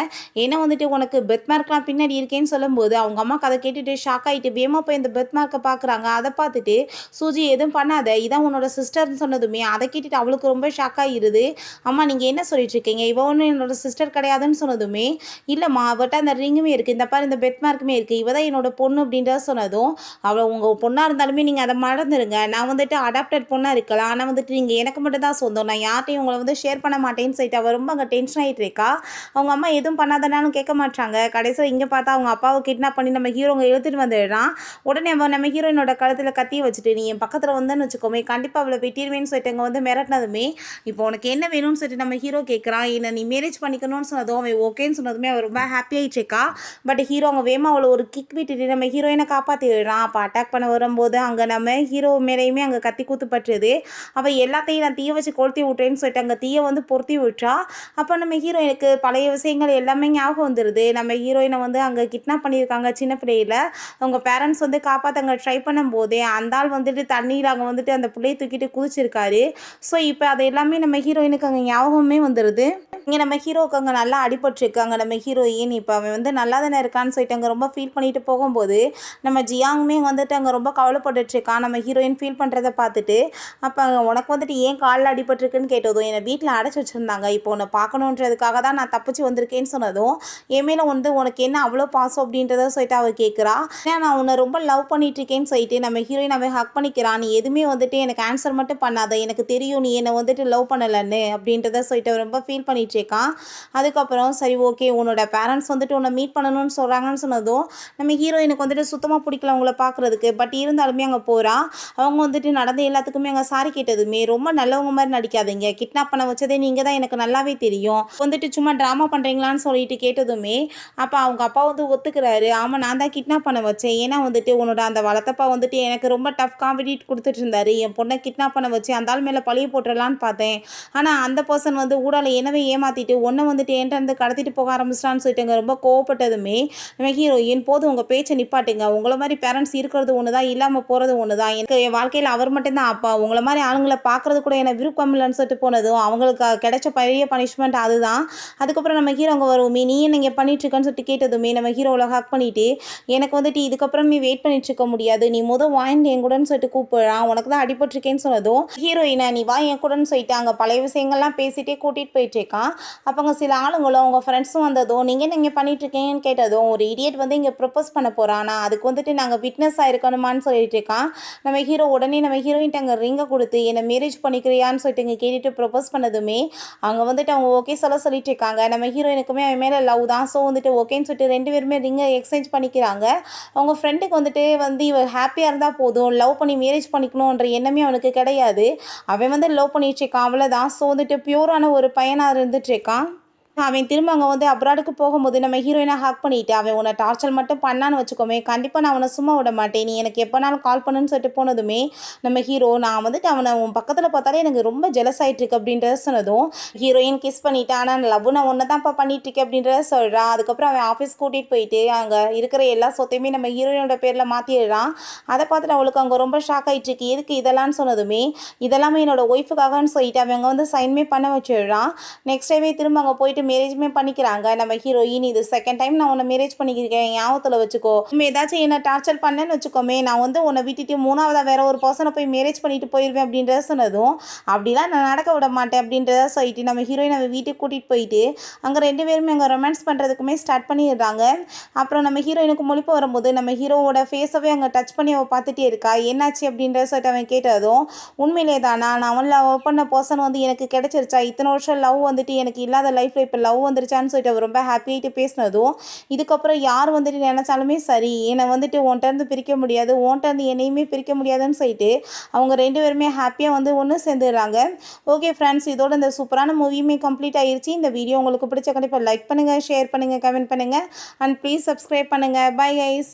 ஏன்னா வந்துட்டு உனக்கு பெத் மார்க்லாம் பின்னாடி இருக்கேன்னு சொல்லும்போது அவங்க அம்மாவுக்கு அதை கேட்டுட்டு ஷாக் ஆகிட்டு வேமா போய் இந்த பெத் மார்க்கை பார்க்குறாங்க. அதை பார்த்துட்டு சூஜி எதுவும் பண்ணாத, இதான் உன்னோட சிஸ்டர்னு சொன்னதுமே அதை கேட்டுட்டு அவளுக்கு ரொம்ப ஷாக் ஆகிடுது. அம்மா நீங்கள் என்ன சொல்லிட்டு இருக்கீங்க, இவ ஒன்றும் என்னோட சிஸ்டர் கிடையாதுன்னு சொன்னதுமே இல்லைம்மா அவட்ட அந்த ரிங்குமே இருக்குது, இந்த பாரு இந்த பெத் மார்க்குமே இருக்குது, இவ தான் என்னோட பொண்ணு அப்படின்றத சொன்னதும் அவள் உங்கள் பொண்ணாக இருந்தாலுமே நீங்கள் அதை மறந்துடுங்க, நான் வந்துட்டு அடாப்டட் பொண்ணாக இருக்கலாம், ஆனால் வந்துட்டு நீங்கள் எனக்கு மட்டும் தான் சொந்தம், நான் யார்ட்டையும் உங்களை வந்து ஷேர் பண்ண மாட்டேன்னு சொல்லிட்டு அவள் ரொம்ப அங்கே டென்ஷன் ஆகிட்டு இருக்கா. அவங்க அம்மா எதுவும் பண்ணாதனாலும் கேட்க மாட்டாங்க. கடைசியில் இங்கே பார்த்தா அவங்க அப்பாவை கிட்னாப் பண்ணி நம்ம ஹீரோங்க இழுத்துட்டு வந்துடுறான். உடனே அவன் நம்ம ஹீரோயினோட கழுத்தில் கத்தியை வச்சுட்டு நீ என் பக்கத்தில் வந்தேன்னு வச்சுக்கோமே கண்டிப்பாக அவளை வெட்டிடுவேன்னு சொல்லிட்டு அங்கே வந்து மிரட்டினதுமே இப்போ உனக்கு என்ன வேணும்னு சொல்லிட்டு நம்ம ஹீரோ கேட்குறான். என்னை நீ மேரேஜ் பண்ணிக்கணும்னு சொன்னதும் அவன் ஓகேன்னு சொன்னதுமே அவள் ரொம்ப ஹாப்பி ஆகிடுச்சேக்கா. பட் ஹீரோ அவங்க வேமா அவளை ஒரு கிக் விட்டுட்டு நம்ம ஹீரோயினை காப்பாற்றி விடுறான். அப்போ அட்டாக் பண்ண வரும்போது அங்கே நம்ம ஹீரோ மேலேயுமே அங்கே கத்தி கூத்துப்பட்டுருது. அவள் எல்லாத்தையும் நான் தீயை வச்சு கொளுத்தி விட்டேன்னு சொல்லிட்டு அங்கே தீயை வந்து பொருத்தி விட்டுறா. அப்போ நம்ம ஹீரோயினுக்கு பழைய விஷயங்கள் எல்லாமே ஞாபகம் வந்துடுது. நம்ம ஹீரோயினை வந்து அங்கே கிட்னாப் பண்ணியிருக்காங்க சின்ன பிள்ளையில். அவங்க பேரண்ட்ஸ் வந்து காப்பாற்ற அங்கே ட்ரை பண்ணும்போதே அந்த ஆள் வந்துட்டு தண்ணீர் அங்கே வந்துட்டு அந்த பிள்ளையை தூக்கிட்டு குதிச்சிருக்காரு. ஸோ இப்போ அது எல்லாமே நம்ம ஹீரோயினுக்கு அங்கே ஞாபகமே வந்துடுது. இங்கே நம்ம ஹீரோவுக்கு அங்கே நல்லா அடிபட்டுருக்காங்க. நம்ம ஹீரோயின் இப்போ அவன் வந்து நல்லா தானே இருக்கான்னு சொல்லிட்டு அங்கே ரொம்ப ஃபீல் பண்ணிட்டு போகும்போது நம்ம ஜியாங்குமே வந்துட்டு அங்கே ரொம்ப கவலைப்பட்டுருக்கான். நம்ம ஹீரோயின் ஃபீல் பண்ணுறதை பார்த்துட்டு அப்போ உனக்கு வந்துட்டு ஏன் காலில் அடிபட்டுருக்குன்னு கேட்டதும் என்னை வீட்டில் அடைச்சி வச்சுருந்தாங்க, இப்போ உன்னை பார்க்கணுன்றதுக்காக தான் நான் தப்பிச்சு வந்திருக்கேன்னு சொன்னதும் என் மேலே வந்து உனக்கு என்ன அவ்வளோ பாசம் அப்படின்றத சொல்லிட்டு அவள் கேட்குறா. ஏன்னா நான் உன்னை ரொம்ப லவ் பண்ணிட்டுருக்கேன்னு சொல்லிட்டு நம்ம ஹீரோயின் அவன் ஹக் பண்ணிக்கிறான். நீ எதுவுமே வந்துட்டு எனக்கு ஆன்சர் மட்டும் பண்ணாத, எனக்கு தெரியும் நீ என்னை வந்துட்டு லவ் பண்ணலன்னு அப்படின்றத சொல்லிட்டு ரொம்ப ஃபீல் பண்ணிட்டு இருக்கான். அதுக்கப்புறம் சரி ஓகே உன்னோட பேரண்ட்ஸ் வந்துட்டு உன்னை மீட் பண்ணணும்னு சொல்கிறாங்கன்னு சொன்னதும் நம்ம ஹீரோயினுக்கு வந்துட்டு சுத்தமாக பிடிக்கல அவங்கள பார்க்குறதுக்கு. பட் இருந்தாலுமே அங்கே போகிறா. அவங்க வந்துட்டு நடந்த எல்லாத்துக்குமே அங்கே சாரி கேட்டதுமே ரொம்ப நல்லவங்க மாதிரி நடிக்காதீங்க, கிட்னாப் பண்ண வச்சதே நீங்கள் தான், எனக்கு நல்லாவே தெரியும், வந்துட்டு சும்மா ட்ராமா பண்ணுறீங்களான்னு சொல்லிட்டு கேட்டதுமே அப்போ அவங்க அப்பா வந்து ஒத்துக்கிறாரு. ஆமாம், நான் தான் கிட்னாப் பண்ண வச்சேன். ஏன்னா வந்துட்டு உன்னோட அந்த வளர்த்தப்பா வந்துட்டு எனக்கு ரொம்ப டஃப் காம்படி கொடுத்துட்டு இருந்தாரு. என் பொண்ணை கிட்னாப் பண்ண வச்சு அந்த ஆள் மேலே பழிய போட்டுடலான்னு பார்த்தேன். ஆனால் அந்த பர்சன் வந்து ஊடால என்னவே ஏமாற்றிட்டு ஒன்றை வந்துட்டு என்கிட்ட இருந்து கடத்திட்டு போக ஆரம்பிச்சிட்டான்னு சொல்லிட்டுங்க ரொம்ப கோவப்பட்டதுமே நம்ம ஹீரோயின், போதும் உங்கள் பேச்சை நிப்பாட்டுங்க, உங்களை மாதிரி பேரண்ட்ஸ் இருக்கிறது ஒன்று தான், இல்லாமல் போகிறது ஒன்று தான், எனக்கு என் வாழ்க்கையில் அவர் மட்டும்தான் அப்பா, உங்களை மாதிரி ஆளுங்களை பார்க்குறது கூட எனக்கு விருப்பம் இல்லைன்னு சொல்லிட்டு போனதும் அவங்களுக்கு கிடைச்ச பெரிய பனிஷ்மெண்ட் அதுதான். அதுக்கப்புறம் நம்ம ஹீரோ அங்கே வருவோமே, நீ என்ன இங்கே பண்ணிட்டுருக்கன்னு சொல்லிட்டு கேட்டதுமே நம்ம ஹீரோவில் ஹக் பண்ணிவிட்டு, எனக்கு வந்துட்டு இதுக்கப்புறம் நீ வெயிட் பண்ணிட்டுருக்க முடியாது, நீ வாங்கிட்டு என் கூடன்னு சொல்லிட்டு கூப்பிடுறான், உனக்கு தான் அடிபட்டிருக்கேன்னு சொன்னதும் ஹீரோயினை நீ வா என் கூடன்னு சொல்லிட்டு அங்கே பழைய விஷயங்கள்லாம் பேசிகிட்டே கூட்டிகிட்டு போயிட்டுருக்கான். அப்போ அங்கே சில ஆளுங்களும் அவங்க ஃப்ரெண்ட்ஸும் வந்ததும், நீங்கள் என்ன இங்கே பண்ணிட்டுருக்கீங்கன்னு கேட்டதும், ஒரு இடியட் வந்து இங்கே ப்ரப்போஸ் பண்ண போகிறான், நான் அதுக்கு வந்துட்டு நாங்கள் விட்னஸாக இருக்கணுமான்னு சொல்லிட்டு இருக்கான். நம்ம ஹீரோ உடனே நம்ம ஹீரோயின்ட்டு அங்கே ரிங்கை கொடுத்து என்னை மேரேஜ் பண்ணிக்கிறியான்னு சொல்லிட்டு இங்கே கேட்டுட்டு ப்ரப்போஸ் பண்ணதுமே அங்கே வந்துட்டு அவங்க ஓகே சொல்லிட்டு இருக்காங்க. நம்ம ஹீரோயினுக்குமே அவன் மேலே லவ் தான். ஸோ வந்துட்டு ஓகேன்னு சொல்லிட்டு 2 பேருமே ரிங்கை எக்ஸ்சேஞ்ச் பண்ணிக்கிறாங்க. அவங்க ஃப்ரெண்டுக்கு வந்துட்டு வந்து இவ ஹாப்பியாக இருந்தால் போதும், லவ் பண்ணி மேரேஜ் பண்ணிக்கணுன்ற எண்ணமே அவனுக்கு கிடையாது. அவன் வந்து லவ் பண்ணிட்டு இருக்கான், அவ்வளோதான். ஸோ வந்துட்டு பியூரான ஒரு பையனாக இருந்துட்டு இருக்கான். அவன் திரும்ப அங்கே வந்து அப்ராடுக்கு போகும்போது நம்ம ஹீரோயினை ஹக் பண்ணிவிட்டு, அவன் உன்னை டார்ச்சர் மட்டும் பண்ணான்னு வச்சுக்கோமே, கண்டிப்பாக நான் அவனை சும்மா விட மாட்டேன், நீ எனக்கு எப்போனாலும் கால் பண்ணுன்னு சொல்லிட்டு போனதுமே நம்ம ஹீரோ, நான் வந்துட்டு அவனை உன் பக்கத்தில் பார்த்தாலே எனக்கு ரொம்ப ஜெலஸ் ஆகிட்டுருக்கு அப்படின்றத சொன்னதும் ஹீரோயின் கிஸ் பண்ணிவிட்டு, ஆனால் லவ் நான் ஒன்று தான்ப்பா பண்ணிகிட்ருக்கேன் அப்படின்றத சொல்கிறான். அதுக்கப்புறம் அவன் ஆஃபீஸ் கூட்டிகிட்டு போயிட்டு அங்கே இருக்கிற எல்லா சொத்தையுமே நம்ம ஹீரோயினோட பேரில் மாற்றிடுறான். அதை பார்த்துட்டு அவளுக்கு அங்கே ரொம்ப ஷாக் ஆகிட்டுருக்கு. எதுக்கு இதெல்லாம்னு சொன்னதுமே, இதெல்லாமே என்னோட ஒய்ஃபுக்காகன்னு சொல்லிட்டு அவன் அங்கே வந்து சைன்மே பண்ண வச்சிடுறான். நெக்ஸ்ட் டைமே திரும்ப அங்கே போயிட்டு மேரேஜுமே பண்ணிக்கிறாங்க. நம்ம ஹீரோயின், இது செகண்ட் டைம் நான் உன்னை மேரேஜ் பண்ணிக்கிறேன், ஞாபகத்தில் வச்சுக்கோ, நம்ம ஏதாச்சும் என்ன டார்ச்சர் பண்ணேன்னு வச்சுக்கோமே, நான் வந்து உன்னை விட்டுட்டு 3ஆவதாக வேற ஒரு பர்சனை போய் மேரேஜ் பண்ணிட்டு போயிடுவேன் அப்படின்றத சொன்னதும், அப்படிலாம் நான் நடக்க விட மாட்டேன் அப்படின்றத சொல்லிட்டு நம்ம ஹீரோயின் அவன் வீட்டுக்கு கூட்டிகிட்டு போயிட்டு அங்கே 2 பேருமே அங்கே ரொமான்ஸ் பண்ணுறதுக்குமே ஸ்டார்ட் பண்ணிடுறாங்க. அப்புறம் நம்ம ஹீரோயினுக்கு முழிப்பு வரும்போது நம்ம ஹீரோவோட ஃபேஸவே அங்கே டச் பண்ணி அவள் பார்த்துட்டே இருக்கா. என்னாச்சு அப்படின்றத சொல்லிட்டு அவன் கேட்டதும், உண்மையிலே தானா, நான் அவன் லவ் பண்ண பர்சன் வந்து எனக்கு கிடைச்சிருச்சா, இத்தனை வருஷம் லவ் வந்துட்டு எனக்கு இல்லாத லைஃப்பில் இப்போ லவ் வந்துருச்சான்னு சொல்லிட்டு அவர் ரொம்ப ஹாப்பியாகிட்டு பேசினதும், இதுக்கப்புறம் யார் வந்துட்டு நினச்சாலுமே சரி, என்னை வந்துட்டு உன்கிட்டருந்து பிரிக்க முடியாது, உன்கிட்டருந்து என்னையுமே பிரிக்க முடியாதுன்னு சொல்லிட்டு அவங்க 2 பேருமே ஹாப்பியாக வந்து ஒன்று சேர்ந்துடுறாங்க. ஓகே ஃப்ரெண்ட்ஸ், இதோட இந்த சூப்பரான மூவியுமே கம்ப்ளீட் ஆயிருச்சு. இந்த வீடியோ உங்களுக்கு பிடிச்ச கண்டிப்பாக லைக் பண்ணுங்கள், ஷேர் பண்ணுங்கள், கமெண்ட் பண்ணுங்கள் அண்ட் ப்ளீஸ் சப்ஸ்கிரைப் பண்ணுங்கள். Bye guys.